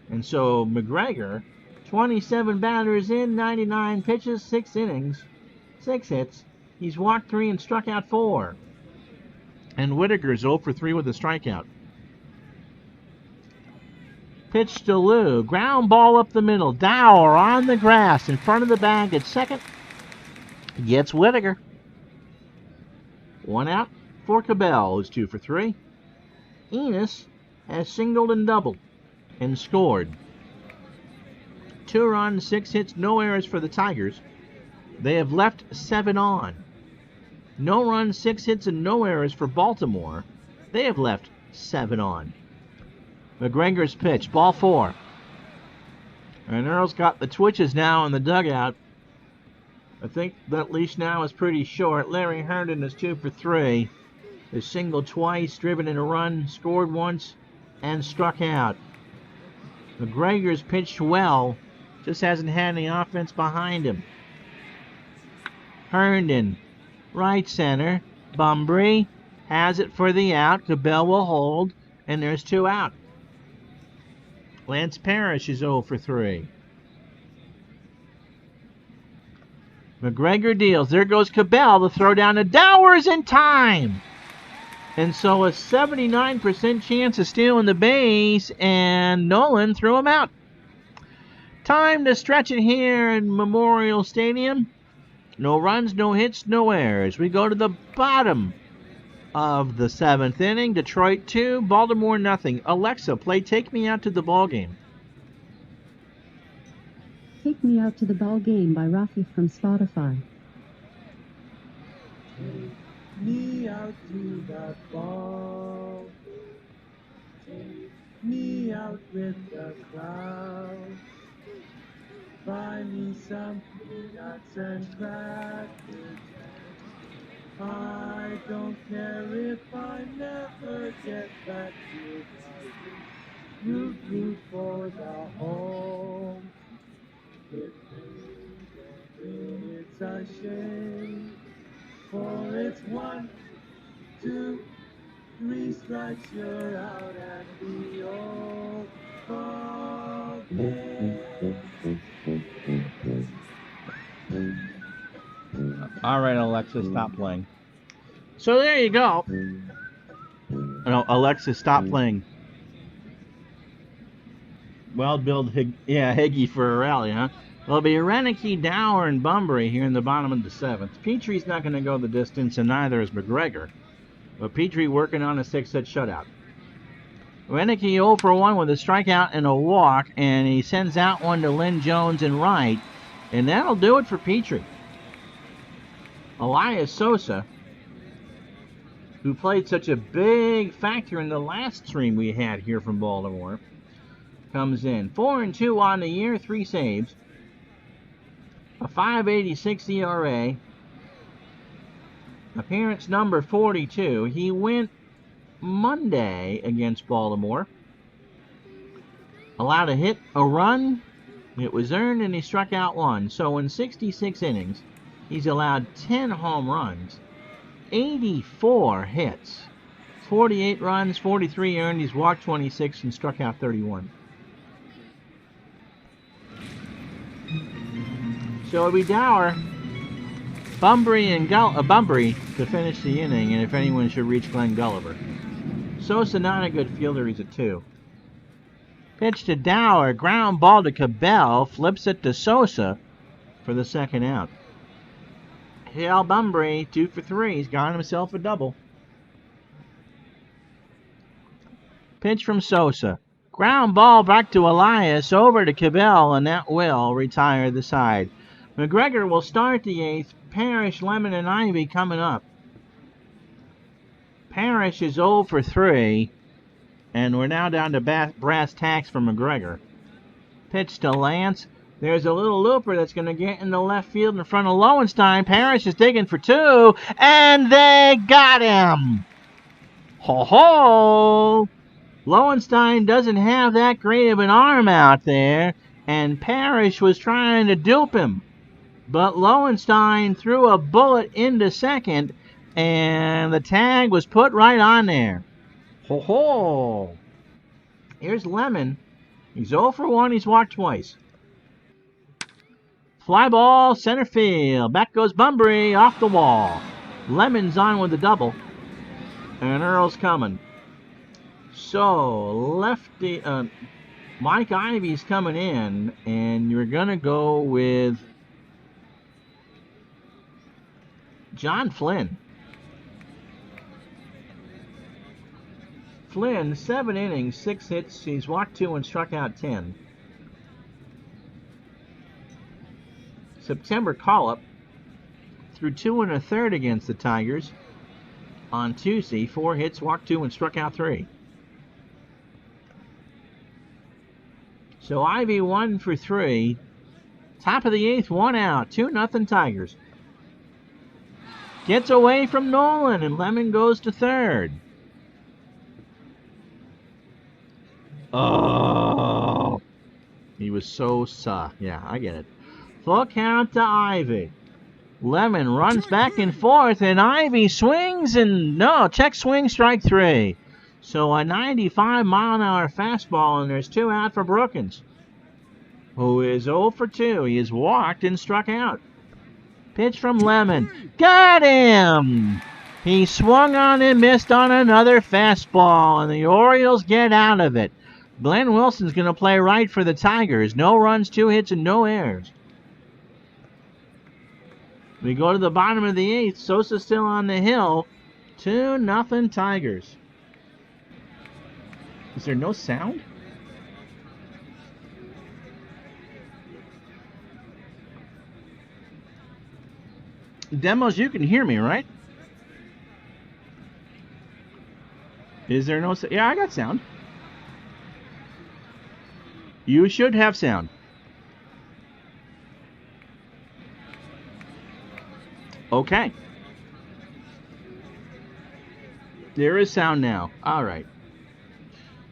And so McGregor, 27 batters in, 99 pitches, 6 innings, 6 hits. He's walked 3 and struck out 4. And Whitaker's 0 for 3 with a strikeout. Pitch to Lou. Ground ball up the middle. Dower on the grass in front of the bag at second. Gets Whitaker. 1 out for Cabell, who's 2 for 3. Enos has singled and doubled and scored. 2 runs, 6 hits, no errors for the Tigers. They have left 7 on. No runs, 6 hits, and no errors for Baltimore. They have left 7 on. McGregor's pitch, ball 4. And Earl's got the twitches now in the dugout. I think that leash now is pretty short. Larry Herndon is 2 for 3. Has singled twice, driven in a run, scored once, and struck out. McGregor's pitched well, just hasn't had any offense behind him. Herndon, right center. Bumbry has it for the out. Cabell will hold, and there's 2 out. Lance Parrish is 0 for 3. McGregor deals. There goes Cabell. The throw down to Dowers in time. And so a 79% chance of stealing the base, and Nolan threw him out. Time to stretch it here in Memorial Stadium. No runs, no hits, no errors. We go to the bottom of the 7th inning. Detroit 2, Baltimore nothing. Alexa, play Take Me Out to the Ball Game. Take Me Out to the Ball Game by Rafi from Spotify. Take me out to that ball. Take me out with the crowd. Buy me some peanuts and crackers. I don't care if I never get back to you. Root for the home. If they win, it's a shame. For it's 1, 2, 3 strikes, you're out at the old ball game. All right, Alexa, stop playing. So there you go. No, Alexa, stop playing. Well-billed Higgy for a rally, huh? Well, it'll be Renicky, Dower, and Bumbry here in the bottom of the 7th. Petrie's not going to go the distance, and neither is McGregor. But Petrie working on a 6-hit shutout. Renicky 0 for 1 with a strikeout and a walk, and he sends out one to Lynn Jones in right. And that'll do it for Petrie. Elias Sosa, who played such a big factor in the last stream we had here from Baltimore, comes in. 4-2 on the year, 3 saves. A 5.86 ERA. Appearance number 42. He went Monday against Baltimore. Allowed a hit, a run. It was earned, and he struck out 1. So in 66 innings, he's allowed 10 home runs, 84 hits, 48 runs, 43 earned. He's walked 26 and struck out 31. So it'll be Dower, Bumbry, and Bumbry to finish the inning, and if anyone should reach Glenn Gulliver. Sosa not a good fielder, he's a 2. Pitch to Dower, ground ball to Cabell, flips it to Sosa for the 2nd out. Hal Bumbry, 2 for 3, he's got himself a double. Pitch from Sosa. Ground ball back to Elias, over to Cabell, and that will retire the side. McGregor will start the 8th. Parrish, Lemon, and Ivy coming up. Parrish is 0 for 3. And we're now down to brass tacks for McGregor. Pitch to Lance. There's a little looper that's going to get in the left field in front of Lowenstein. Parrish is digging for 2. And they got him! Ho-ho! Lowenstein doesn't have that great of an arm out there. And Parrish was trying to dupe him. But Lowenstein threw a bullet into second. And the tag was put right on there. Ho-ho! Here's Lemon. He's 0 for 1. He's walked twice. Fly ball, center field. Back goes Bunbury off the wall. Lemon's on with the double. And Earl's coming. So, lefty, Mike Ivy's coming in. And you're going to go with John Flynn. Flynn, 7 innings, 6 hits. He's walked 2 and struck out 10. September call-up. Threw 2 1/3 against the Tigers on Tuesday. 4 hits, walked 2 and struck out 3. So Ivy 1 for 3. Top of the 8th, 1 out. 2-0 Tigers. Gets away from Nolan and Lemon goes to third. Oh, he was so yeah, I get it. Full count to Ivy. Lemon runs back and forth, and Ivy swings and no, check swing, strike 3. So a 95-mile-an-hour fastball, and there's 2 out for Brookins, who is 0 for 2. He is walked and struck out. Pitch from Lemon. Got him! He swung on and missed on another fastball, and the Orioles get out of it. Glenn Wilson's going to play right for the Tigers. No runs, 2 hits, and no errors. We go to the bottom of the 8th. Sosa's still on the hill. 2-0 Tigers. Is there no sound? Demos, you can hear me, right? Is there no sound? Yeah, I got sound. You should have sound. Okay. There is sound now. All right.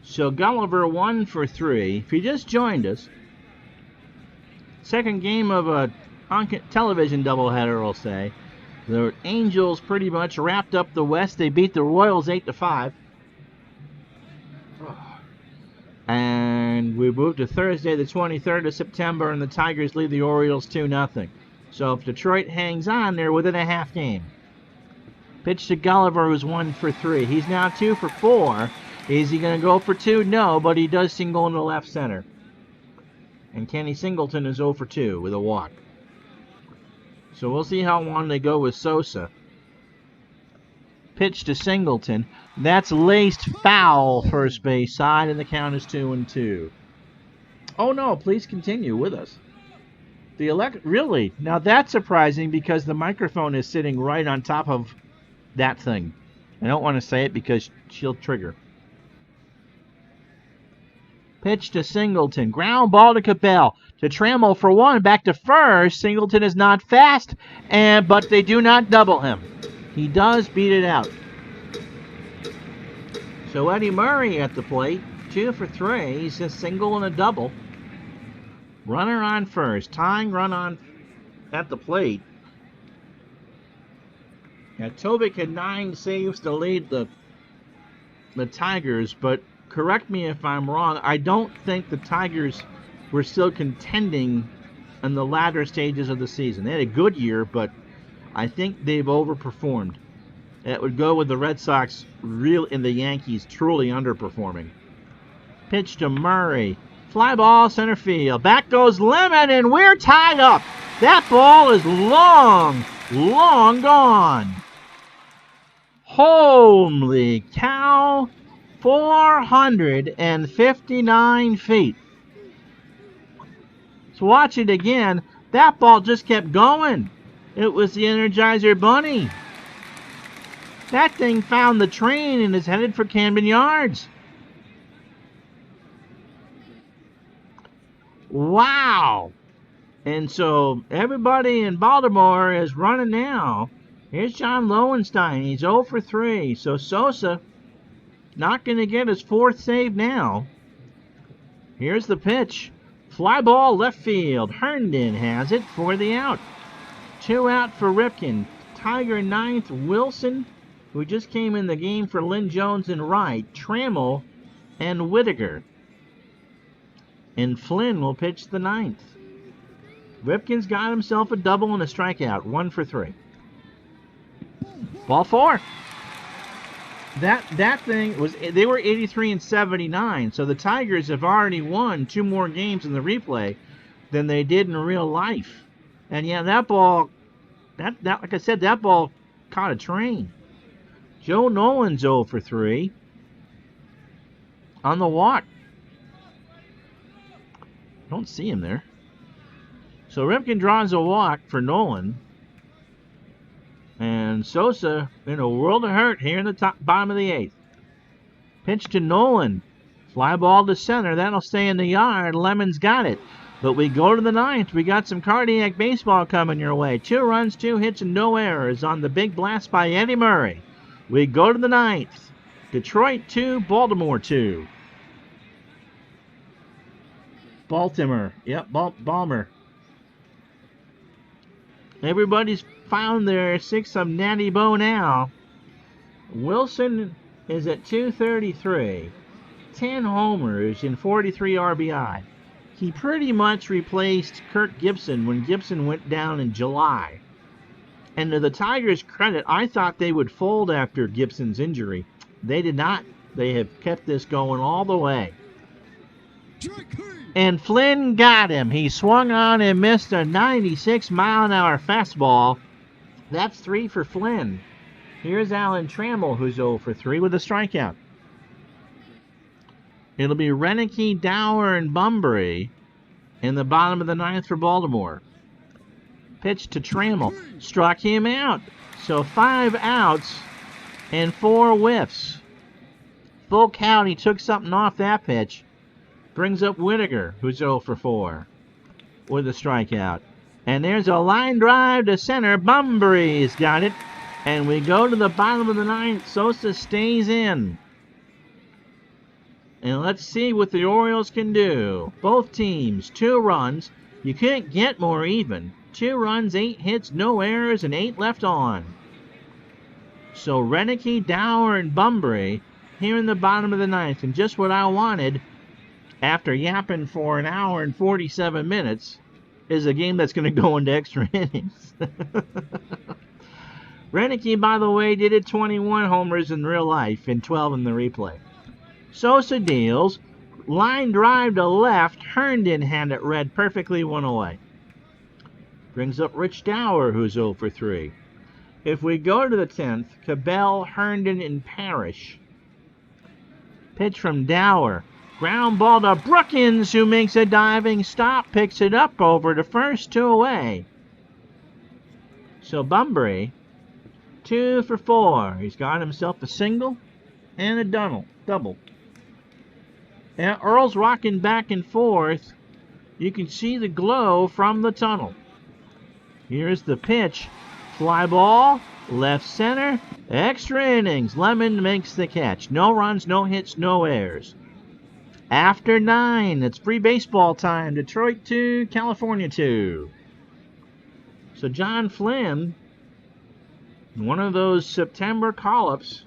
So Gulliver 1 for 3. If you just joined us, second game of a television doubleheader, I'll say. The Angels pretty much wrapped up the West. They beat the Royals 8-5. And we moved to Thursday, the 23rd of September, and the Tigers lead the Orioles 2-0. So if Detroit hangs on, they're within a half game. Pitch to Gulliver, who's 1 for 3. He's now 2 for 4. Is he going to go for 2? No, but he does single into left center. And Kenny Singleton is 0 for 2 with a walk. So we'll see how long they go with Sosa. Pitch to Singleton. That's laced foul, first base side, and the count is 2-2. Oh no, please continue with us. Really? Now that's surprising because the microphone is sitting right on top of that thing. I don't want to say it because she'll trigger. Pitch to Singleton. Ground ball to Cabell. To Trammell for 1. Back to first. Singleton is not fast, but they do not double him. He does beat it out. So Eddie Murray at the plate. 2 for 3. He's a single and a double. Runner on first. Tying run on at the plate. Now, Tobic had 9 saves to lead the Tigers, but correct me if I'm wrong. I don't think the Tigers were still contending in the latter stages of the season. They had a good year, but I think they've overperformed. That would go with the Red Sox and the Yankees truly underperforming. Pitch to Murray. Fly ball, center field. Back goes Lemon, and we're tied up. That ball is long, long gone. Holy cow. 459 feet. So watch it again. That ball just kept going. It was the Energizer Bunny. That thing found the train and is headed for Camden Yards. Wow. And so everybody in Baltimore is running now. Here's John Lowenstein. He's 0 for 3. So Sosa not going to get his 4th save now. Here's the pitch. Fly ball left field. Herndon has it for the out. 2 out for Ripken. Tiger 9th. Wilson, who just came in the game for Lynn Jones and Wright. Trammell and Whitaker. And Flynn will pitch the 9th. Ripken's got himself a double and a strikeout. 1 for 3. Ball 4. That thing was, they were 83 and 79, so the Tigers have already won 2 more games in the replay than they did in real life. And yeah, that ball, that like I said, that ball caught a train. Joe Nolan's 0 for 3 on the walk. Don't see him there. So Ripken draws a walk for Nolan. And Sosa in a world of hurt here in the bottom of the 8th. Pitch to Nolan. Fly ball to center. That'll stay in the yard. Lemon's got it. But we go to the 9th. We got some cardiac baseball coming your way. 2 runs, 2 hits, and no errors on the big blast by Eddie Murray. We go to the 9th. Detroit 2, Baltimore 2. Baltimore. Yep, Balmer. Everybody's found their 6th of Natty Boh now. Wilson is at 233. 10 homers and 43 RBI. He pretty much replaced Kirk Gibson when Gibson went down in July. And to the Tigers' credit, I thought they would fold after Gibson's injury. They did not. They have kept this going all the way. And Flynn got him. He swung on and missed a 96-mile-an-hour fastball. That's 3 for Flynn. Here's Alan Trammell, who's 0 for 3 with a strikeout. It'll be Renicky, Dower, and Bunbury in the bottom of the 9th for Baltimore. Pitch to Trammell. Struck him out. So 5 outs and 4 whiffs. Full count. He took something off that pitch. Brings up Whitaker, who's 0 for 4 with a strikeout. And there's a line drive to center. Bunbury's got it. And we go to the bottom of the 9th. Sosa stays in. And let's see what the Orioles can do. Both teams, 2 runs. You can't get more even. 2 runs, 8 hits, no errors, and 8 left on. So Renicky, Dower, and Bunbury here in the bottom of the 9th. And just what I wanted after yapping for an hour and 47 minutes is a game that's going to go into extra innings. Renicky, by the way, did it 21 homers in real life and 12 in the replay. Sosa deals. Line drive to left. Herndon had it read perfectly, 1 away. Brings up Rich Dower, who's 0 for 3. If we go to the 10th, Cabell, Herndon, and Parrish. Pitch from Dower. Ground ball to Brookins, who makes a diving stop. Picks it up over to first, 2 away. So Bunbury, 2 for 4. He's got himself a single and a double. And Earl's rocking back and forth. You can see the glow from the tunnel. Here's the pitch. Fly ball, left center, extra innings. Lemon makes the catch. No runs, no hits, no errors. After 9, it's free baseball time. Detroit 2, California 2. So John Flynn, one of those September call-ups,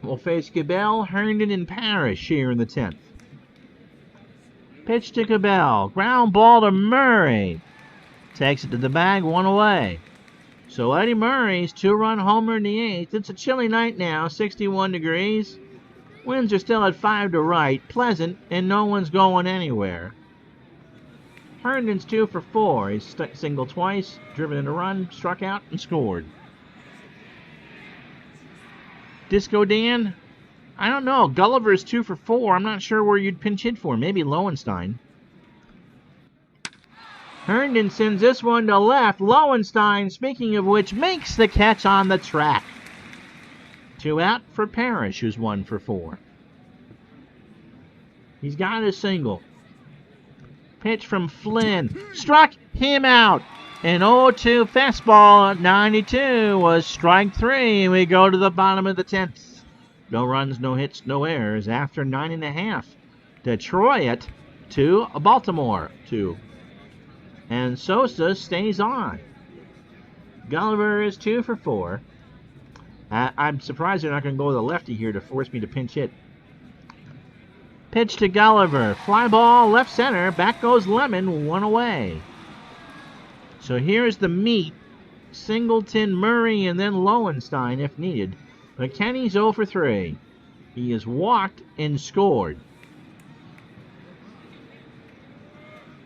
will face Cabell, Herndon, and Parrish here in the 10th. Pitch to Cabell. Ground ball to Murray. Takes it to the bag, 1 away. So Eddie Murray's 2-run homer in the 8th. It's a chilly night now, 61 degrees. Winds are still at 5 to right, pleasant, and no one's going anywhere. Herndon's 2 for 4. He's singled twice, driven in a run, struck out, and scored. Disco Dan, I don't know. Gulliver's 2 for 4. I'm not sure where you'd pinch hit for. Maybe Lowenstein. Herndon sends this one to left. Lowenstein, speaking of which, makes the catch on the track. 2 out for Parrish, who's 1 for 4. He's got a single. Pitch from Flynn. Struck him out. An 0-2 fastball at 92 was strike 3. We go to the bottom of the 10th. No runs, no hits, no errors after 9.5. Detroit 2, Baltimore 2. And Sosa stays on. Gulliver is 2 for 4. I'm surprised they're not going to go with a lefty here to force me to pinch hit. Pitch to Gulliver. Fly ball left center. Back goes Lemon. 1 away. So here's the meat. Singleton, Murray, and then Lowenstein if needed. But Kenny's 0 for 3. He has walked and scored.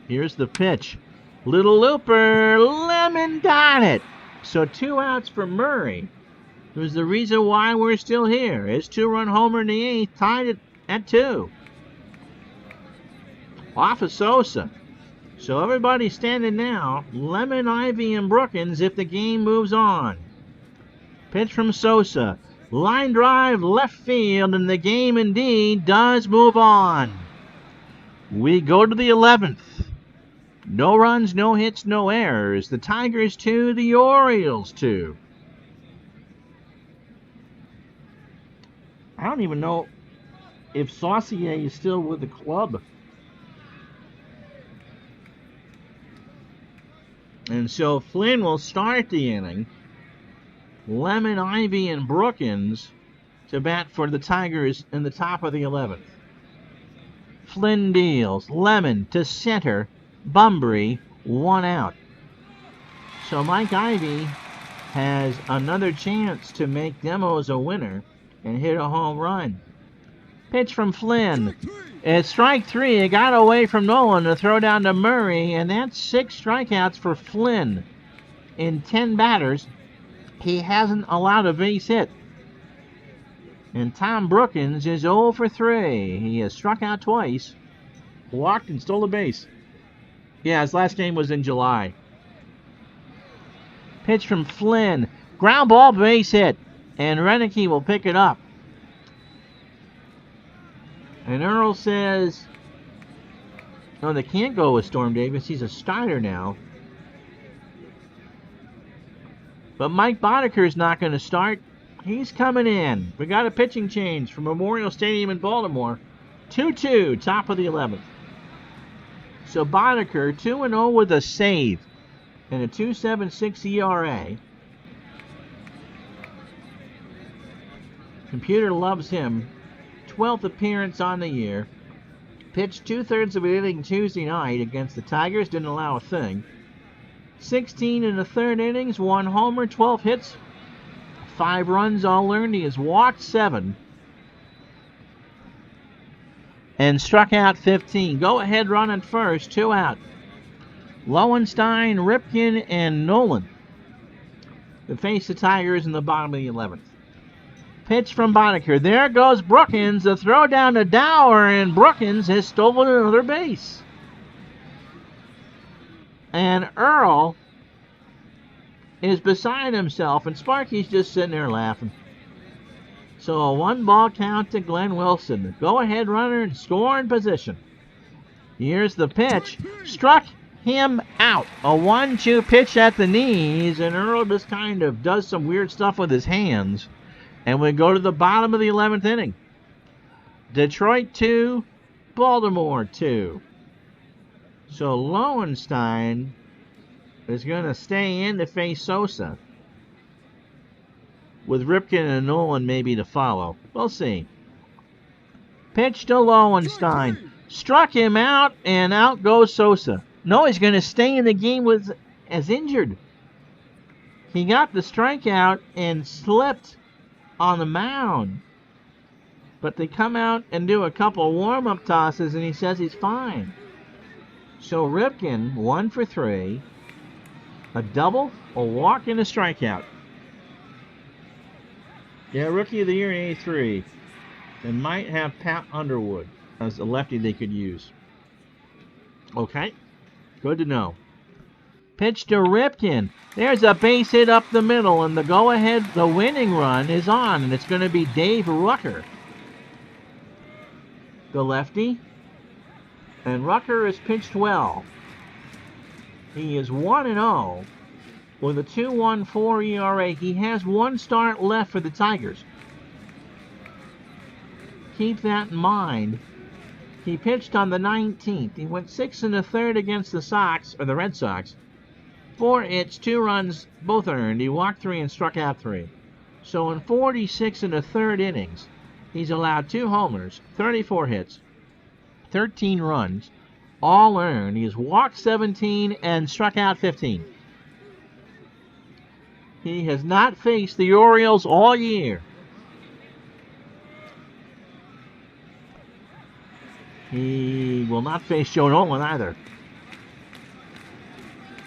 Here's the pitch. Little looper. Lemon got it. So 2 outs for Murray. It was the reason why we're still here. His 2-run homer in the 8th tied it at 2. Off of Sosa. So everybody's standing now. Lemon, Ivy, and Brookins if the game moves on. Pitch from Sosa. Line drive left field, and the game indeed does move on. We go to the 11th. No runs, no hits, no errors. The Tigers 2, the Orioles 2. I don't even know if Saucier is still with the club. And so Flynn will start the inning. Lemon, Ivy, and Brookins to bat for the Tigers in the top of the 11th. Flynn deals. Lemon to center. Bunbury, 1 out. So Mike Ivy has another chance to make Demos a winner and hit a home run. Pitch from Flynn. It's strike 3. It got away from Nolan to throw down to Murray, and that's 6 strikeouts for Flynn. In 10 batters, he hasn't allowed a base hit. And Tom Brookins is 0 for 3. He has struck out twice, walked, and stole a base. Yeah, his last game was in July. Pitch from Flynn. Ground ball, base hit. And Renicky will pick it up. And Earl says, no, they can't go with Storm Davis. He's a starter now. But Mike Bodeker's not going to start. He's coming in. We got a pitching change from Memorial Stadium in Baltimore. 2-2, top of the 11th. So Bodeker, 2-0 with a save and a 2.76 ERA. Computer loves him. 12th appearance on the year. Pitched 2/3 of an inning Tuesday night against the Tigers. Didn't allow a thing. 16 in the 3rd innings. 1 homer, 12 hits. 5 runs all earned. He has walked 7. And struck out 15. Go ahead run at first. 2 out. Lowenstein, Ripken, and Nolan to face the Tigers in the bottom of the 11th. Pitch from Bodeker. There goes Brookins. The throw down to Dower, and Brookins has stolen another base. And Earl is beside himself, and Sparky's just sitting there laughing. So a 1-ball count to Glenn Wilson. Go ahead runner and score in position. Here's the pitch. Struck him out. A 1-2 pitch at the knees, and Earl just kind of does some weird stuff with his hands. And we go to the bottom of the 11th inning. Detroit 2, Baltimore 2. So Lowenstein is going to stay in to face Sosa, with Ripken and Nolan maybe to follow. We'll see. Pitch to Lowenstein. Struck him out, and out goes Sosa. No, he's going to stay in the game as injured. He got the strikeout and slipped on the mound. But they come out and do a couple warm-up tosses, and he says he's fine. So Ripken, 1 for 3. A double, a walk, and a strikeout. Yeah, Rookie of the Year in A3. They might have Pat Underwood as a lefty they could use. Okay, good to know. Pitch to Ripken. There's a base hit up the middle, and the go-ahead, the winning run is on, and it's going to be Dave Rucker, the lefty. And Rucker has pitched well. He is 1-0 with a 2.14 ERA. He has one start left for the Tigers. Keep that in mind. He pitched on the 19th. He went 6 1/3 against the Red Sox. 4 hits, 2 runs, both earned. He walked 3 and struck out 3. So in 46 1/3 innings, he's allowed 2 homers, 34 hits, 13 runs, all earned. He's walked 17 and struck out 15. He has not faced the Orioles all year. He will not face Joe Nolan either.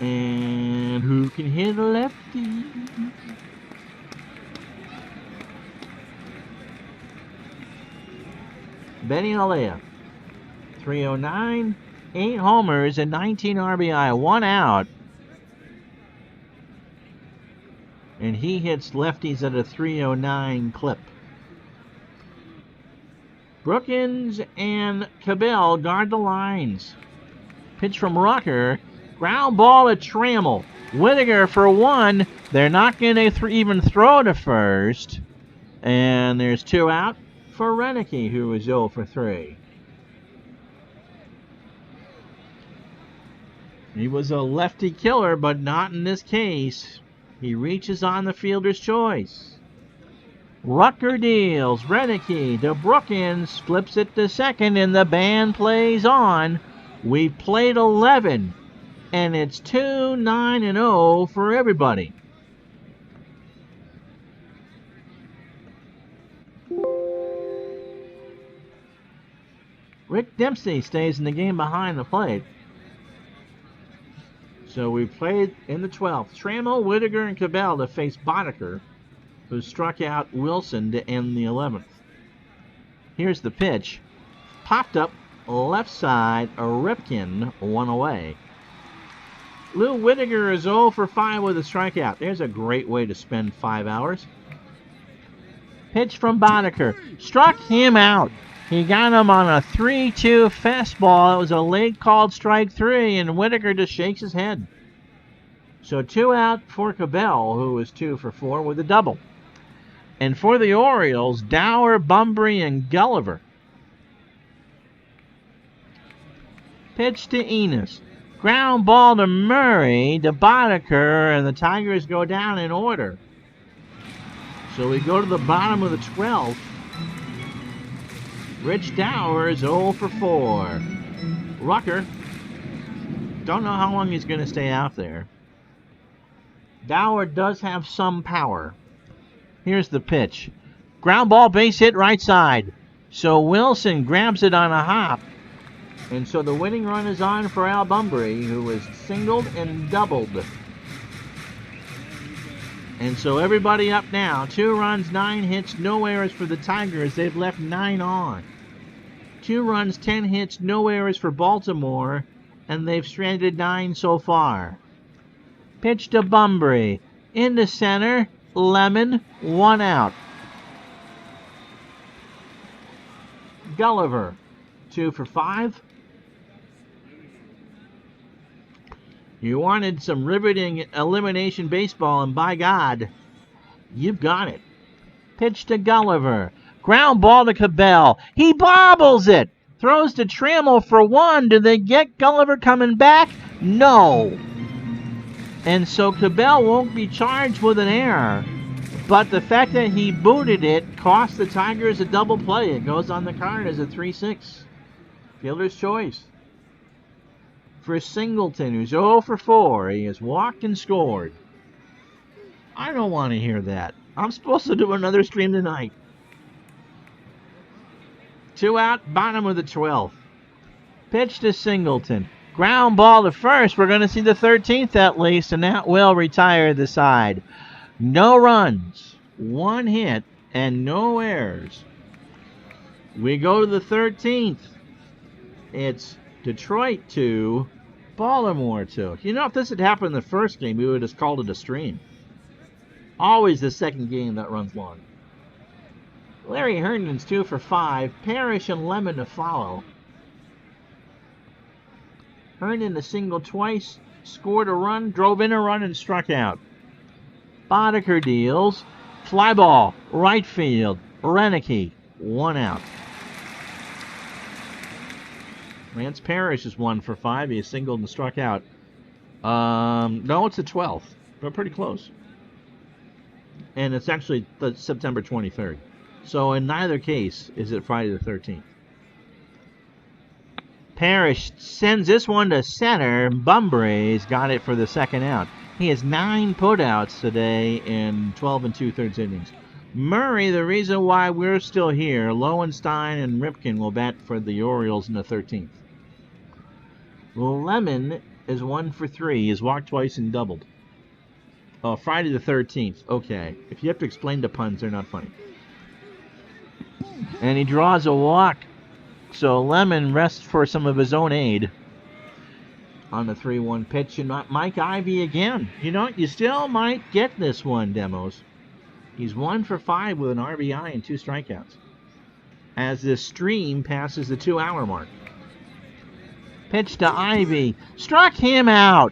And who can hit a lefty? Benny Alea. 309, 8 homers and 19 RBI, 1 out. And he hits lefties at a 309 clip. Brookins and Cabell guard the lines. Pitch from Rucker. Ground ball to Trammell. Whittaker for 1. They're not going to even throw to first. And there's 2 out for Renicky, who is 0 for 3. He was a lefty killer, but not in this case. He reaches on the fielder's choice. Rucker deals. Renicky to Brookins. Flips it to second, and the band plays on. We've played 11. And it's 2-9-0 for everybody. Rick Dempsey stays in the game behind the plate. So we played in the 12th. Trammell, Whittaker, and Cabell to face Boddicker, who struck out Wilson to end the 11th. Here's the pitch. Popped up left side, a Ripken, 1 away. Lou Whittaker is 0 for 5 with a strikeout. There's a great way to spend 5 hours. Pitch from Boddicker. Struck him out. He got him on a 3-2 fastball. It was a late called strike 3, and Whittaker just shakes his head. So 2 out for Cabell, who was 2 for 4 with a double. And for the Orioles, Dower, Bunbury, and Gulliver. Pitch to Enos. Ground ball to Murray, to Boddicker, and the Tigers go down in order. So we go to the bottom of the 12th. Rich Dower is 0 for 4. Rucker, don't know how long he's going to stay out there. Dower does have some power. Here's the pitch. Ground ball, base hit right side. So Wilson grabs it on a hop. And so the winning run is on for Al Bunbury, who was singled and doubled. And so everybody up now. 2 runs, 9 hits, no errors for the Tigers. They've left 9 on. 2 runs, 10 hits, no errors for Baltimore. And they've stranded 9 so far. Pitch to Bunbury. Into center. Lemon. 1 out. Gulliver. 2 for 5. You wanted some riveting elimination baseball, and by God, you've got it. Pitch to Gulliver. Ground ball to Cabell. He bobbles it. Throws to Trammell for 1. Do they get Gulliver coming back? No. And so Cabell won't be charged with an error. But the fact that he booted it cost the Tigers a double play. It goes on the card as a 3-6. Fielder's choice. For Singleton, who's 0 for 4. He has walked and scored. I don't want to hear that. I'm supposed to do another stream tonight. 2 out, bottom of the 12th. Pitch to Singleton. Ground ball to first. We're going to see the 13th at least, and that will retire the side. No runs, 1 hit, and no errors. We go to the 13th. It's Detroit 2, Baltimore took. You know, if this had happened in the first game, we would have just called it a stream. Always the second game that runs long. Larry Herndon's 2 for 5. Parrish and Lemon to follow. Herndon a single twice, scored a run, drove in a run, and struck out. Boddicker deals. Fly ball, right field. Renicky, 1 out. Lance Parrish is 1 for 5. He singled and struck out. No, it's the 12th, but pretty close. And it's actually September 23rd. So in neither case is it Friday the 13th. Parrish sends this one to center. Bumbrae's got it for the second out. He has 9 putouts today in 12 2/3 innings. Murray, the reason why we're still here, Lowenstein and Ripken will bat for the Orioles in the 13th. Lemon is 1 for 3. He's walked twice and doubled. Oh, Friday the 13th. Okay. If you have to explain the puns, they're not funny. And he draws a walk. So Lemon rests for some of his own aid on the 3-1 pitch. And Mike Ivey again. You know, you still might get this one, Demos. He's 1 for 5 with an RBI and 2 strikeouts as this stream passes the 2-hour mark. Pitch to Ivey. Struck him out.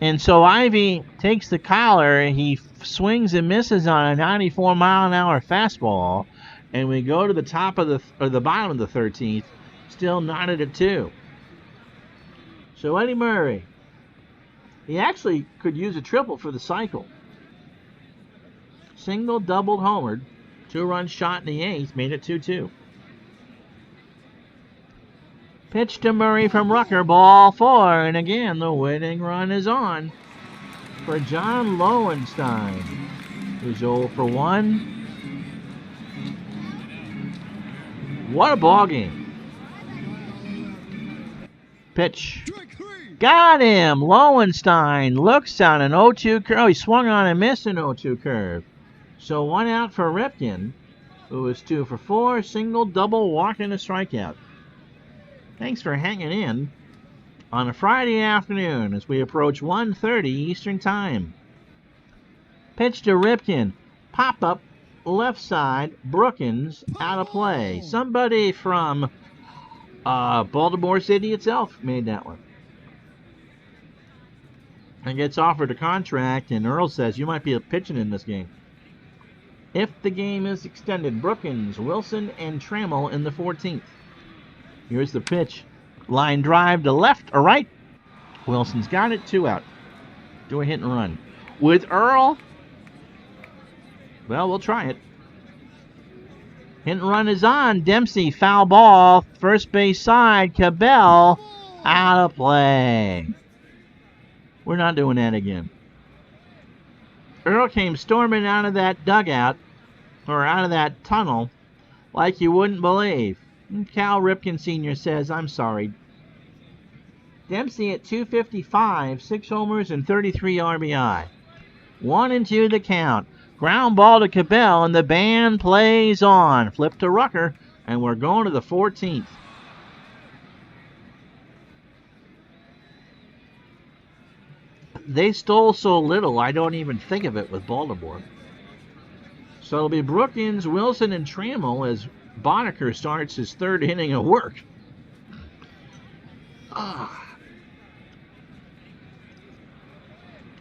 And so Ivey takes the collar. He swings and misses on a 94-mile-an-hour fastball. And we go to the top of the bottom of the 13th, still knotted at 2. So Eddie Murray, he actually could use a triple for the cycle. Single, doubled, homered, 2-run shot in the 8th, made it 2-2. Pitch to Murray from Rucker, ball 4, and again the winning run is on for John Lowenstein, who's 0 for 1. What a ball game. Pitch. Got him. Lowenstein looks on an 0-2 curve. Oh, he swung on and missed an 0-2 curve. So 1 out for Ripken, who was 2 for 4. Single, double, walk, and a strikeout. Thanks for hanging in on a Friday afternoon as we approach 1:30 Eastern Time. Pitch to Ripken. Pop up. Left side, Brookins out of play. Somebody from Baltimore City itself made that one. And gets offered a contract, and Earl says, you might be pitching in this game. If the game is extended, Brookins, Wilson, and Trammell in the 14th. Here's the pitch. Line drive to left or right. Wilson's got it, 2 out. Do a hit and run. With Earl, well, we'll try it. Hit and run is on. Dempsey, foul ball. First base side. Cabell, out of play. We're not doing that again. Earl came storming out of that dugout, or out of that tunnel, like you wouldn't believe. And Cal Ripken Sr. says, I'm sorry. Dempsey at 255, 6 homers and 33 RBI. 1-2 the count. Ground ball to Cabell, and the band plays on. Flip to Rucker, and we're going to the 14th. They stole so little, I don't even think of it with Baltimore. So it'll be Brookins, Wilson, and Trammell as Boddicker starts his 3rd inning of work.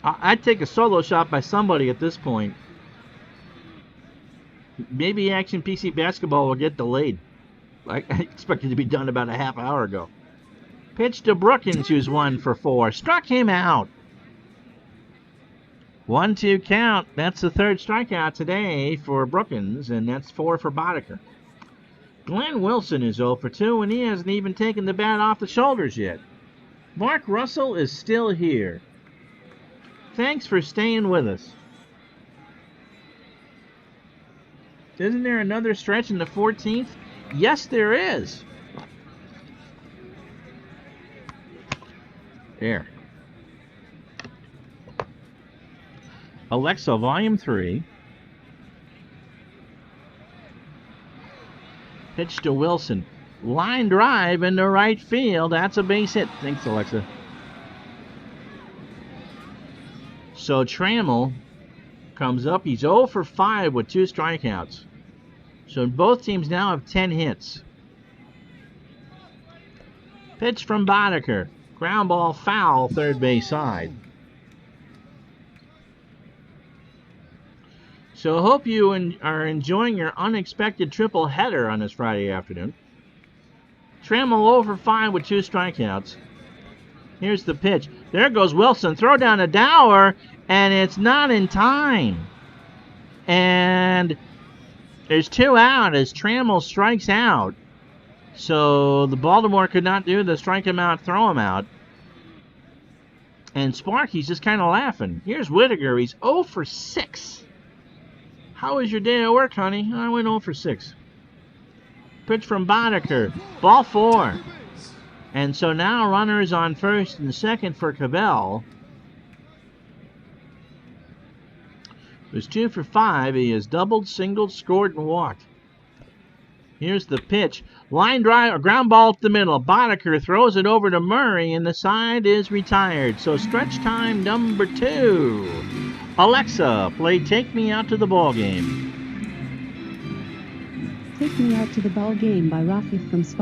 I'd take a solo shot by somebody at this point. Maybe Action PC Basketball will get delayed. I expected to be done about a half hour ago. Pitch to Brookins, who's 1 for 4. Struck him out. 1-2 count. That's the 3rd strikeout today for Brookins, and that's 4 for Boddicker. Glenn Wilson is 0 for 2, and he hasn't even taken the bat off the shoulders yet. Mark Russell is still here. Thanks for staying with us. Isn't there another stretch in the 14th? Yes, there is. There. Alexa, volume 3. Pitch to Wilson. Line drive into right field. That's a base hit. Thanks, Alexa. So Trammell comes up. He's 0 for 5 with 2 strikeouts. So both teams now have 10 hits. Pitch from Boddicker. Ground ball foul, third base side. So I hope you are enjoying your unexpected triple header on this Friday afternoon. Trammell 0 for 5 with 2 strikeouts. Here's the pitch. There goes Wilson. Throw down to Dower, and it's not in time. And there's 2 out as Trammell strikes out. So the Baltimore could not do the strike him out, throw him out. And Sparky's just kind of laughing. Here's Whittaker. He's 0 for 6. How was your day at work, honey? I went 0 for 6. Pitch from Boddicker. Ball 4. And so now runners on first and second for Cabell. It was 2 for 5. He has doubled, singled, scored, and walked. Here's the pitch. Line drive, or ground ball to the middle. Boddicker throws it over to Murray, and the side is retired. So stretch time number 2. Alexa, play Take Me Out to the Ball Game. Take Me Out to the Ball Game by Rafi from Spotify.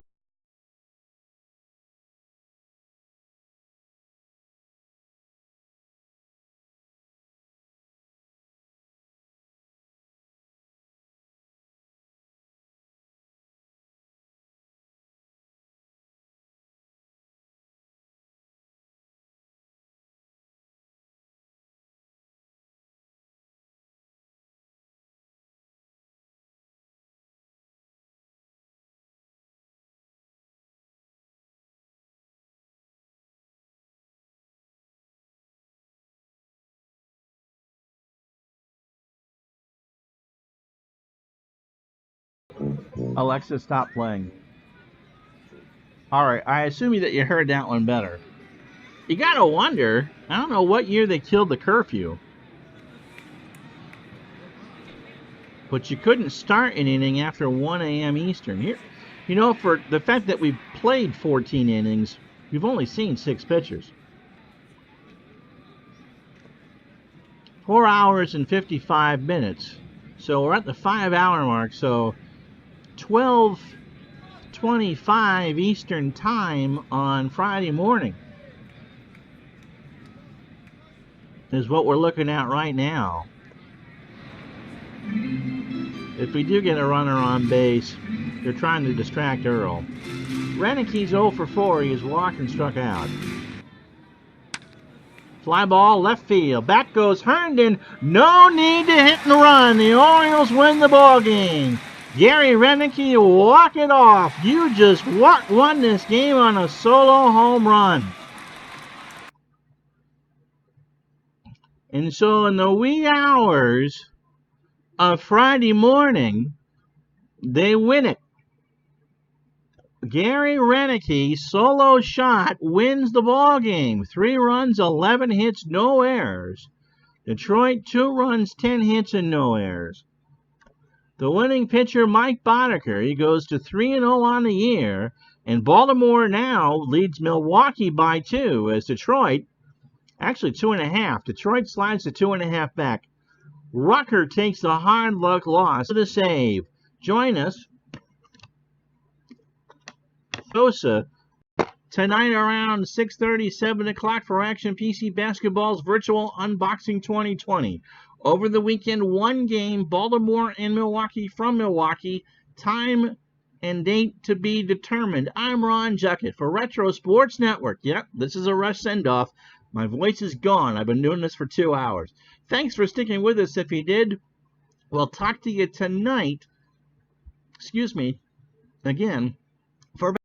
Alexa, stop playing. Alright, I assume that you heard that one better. You gotta wonder, I don't know what year they killed the curfew. But you couldn't start an inning after 1 a.m. Eastern. Here, you know, for the fact that we've played 14 innings, we've only seen 6 pitchers. 4 hours and 55 minutes. So we're at the 5-hour mark. So 12:25 Eastern time on Friday morning is what we're looking at right now. If we do get a runner on base, they're trying to distract Earl. Renicke's 0 for 4. He is walked and struck out. Fly ball, left field. Back goes Herndon. No need to hit and run. The Orioles win the ball game. Gary Renicke, walk it off. You just won this game on a solo home run. And so in the wee hours of Friday morning, they win it. Gary Renicke, solo shot, wins the ball game. 3 runs, 11 hits, no errors. Detroit, 2 runs, 10 hits, and no errors. The winning pitcher, Mike Boddicker, he goes to 3-0 on the year. And Baltimore now leads Milwaukee by 2 as Detroit, actually 2.5. Detroit slides to 2.5 back. Rucker takes the hard luck loss to the save. Join us, Sosa, tonight around 6:30, 7 o'clock for Action PC Basketball's virtual unboxing 2020. Over the weekend, 1 game, Baltimore and Milwaukee from Milwaukee. Time and date to be determined. I'm Ron Juckett for Retro Sports Network. Yep, this is a rush send-off. My voice is gone. I've been doing this for 2 hours. Thanks for sticking with us if you did. We'll talk to you tonight, again, for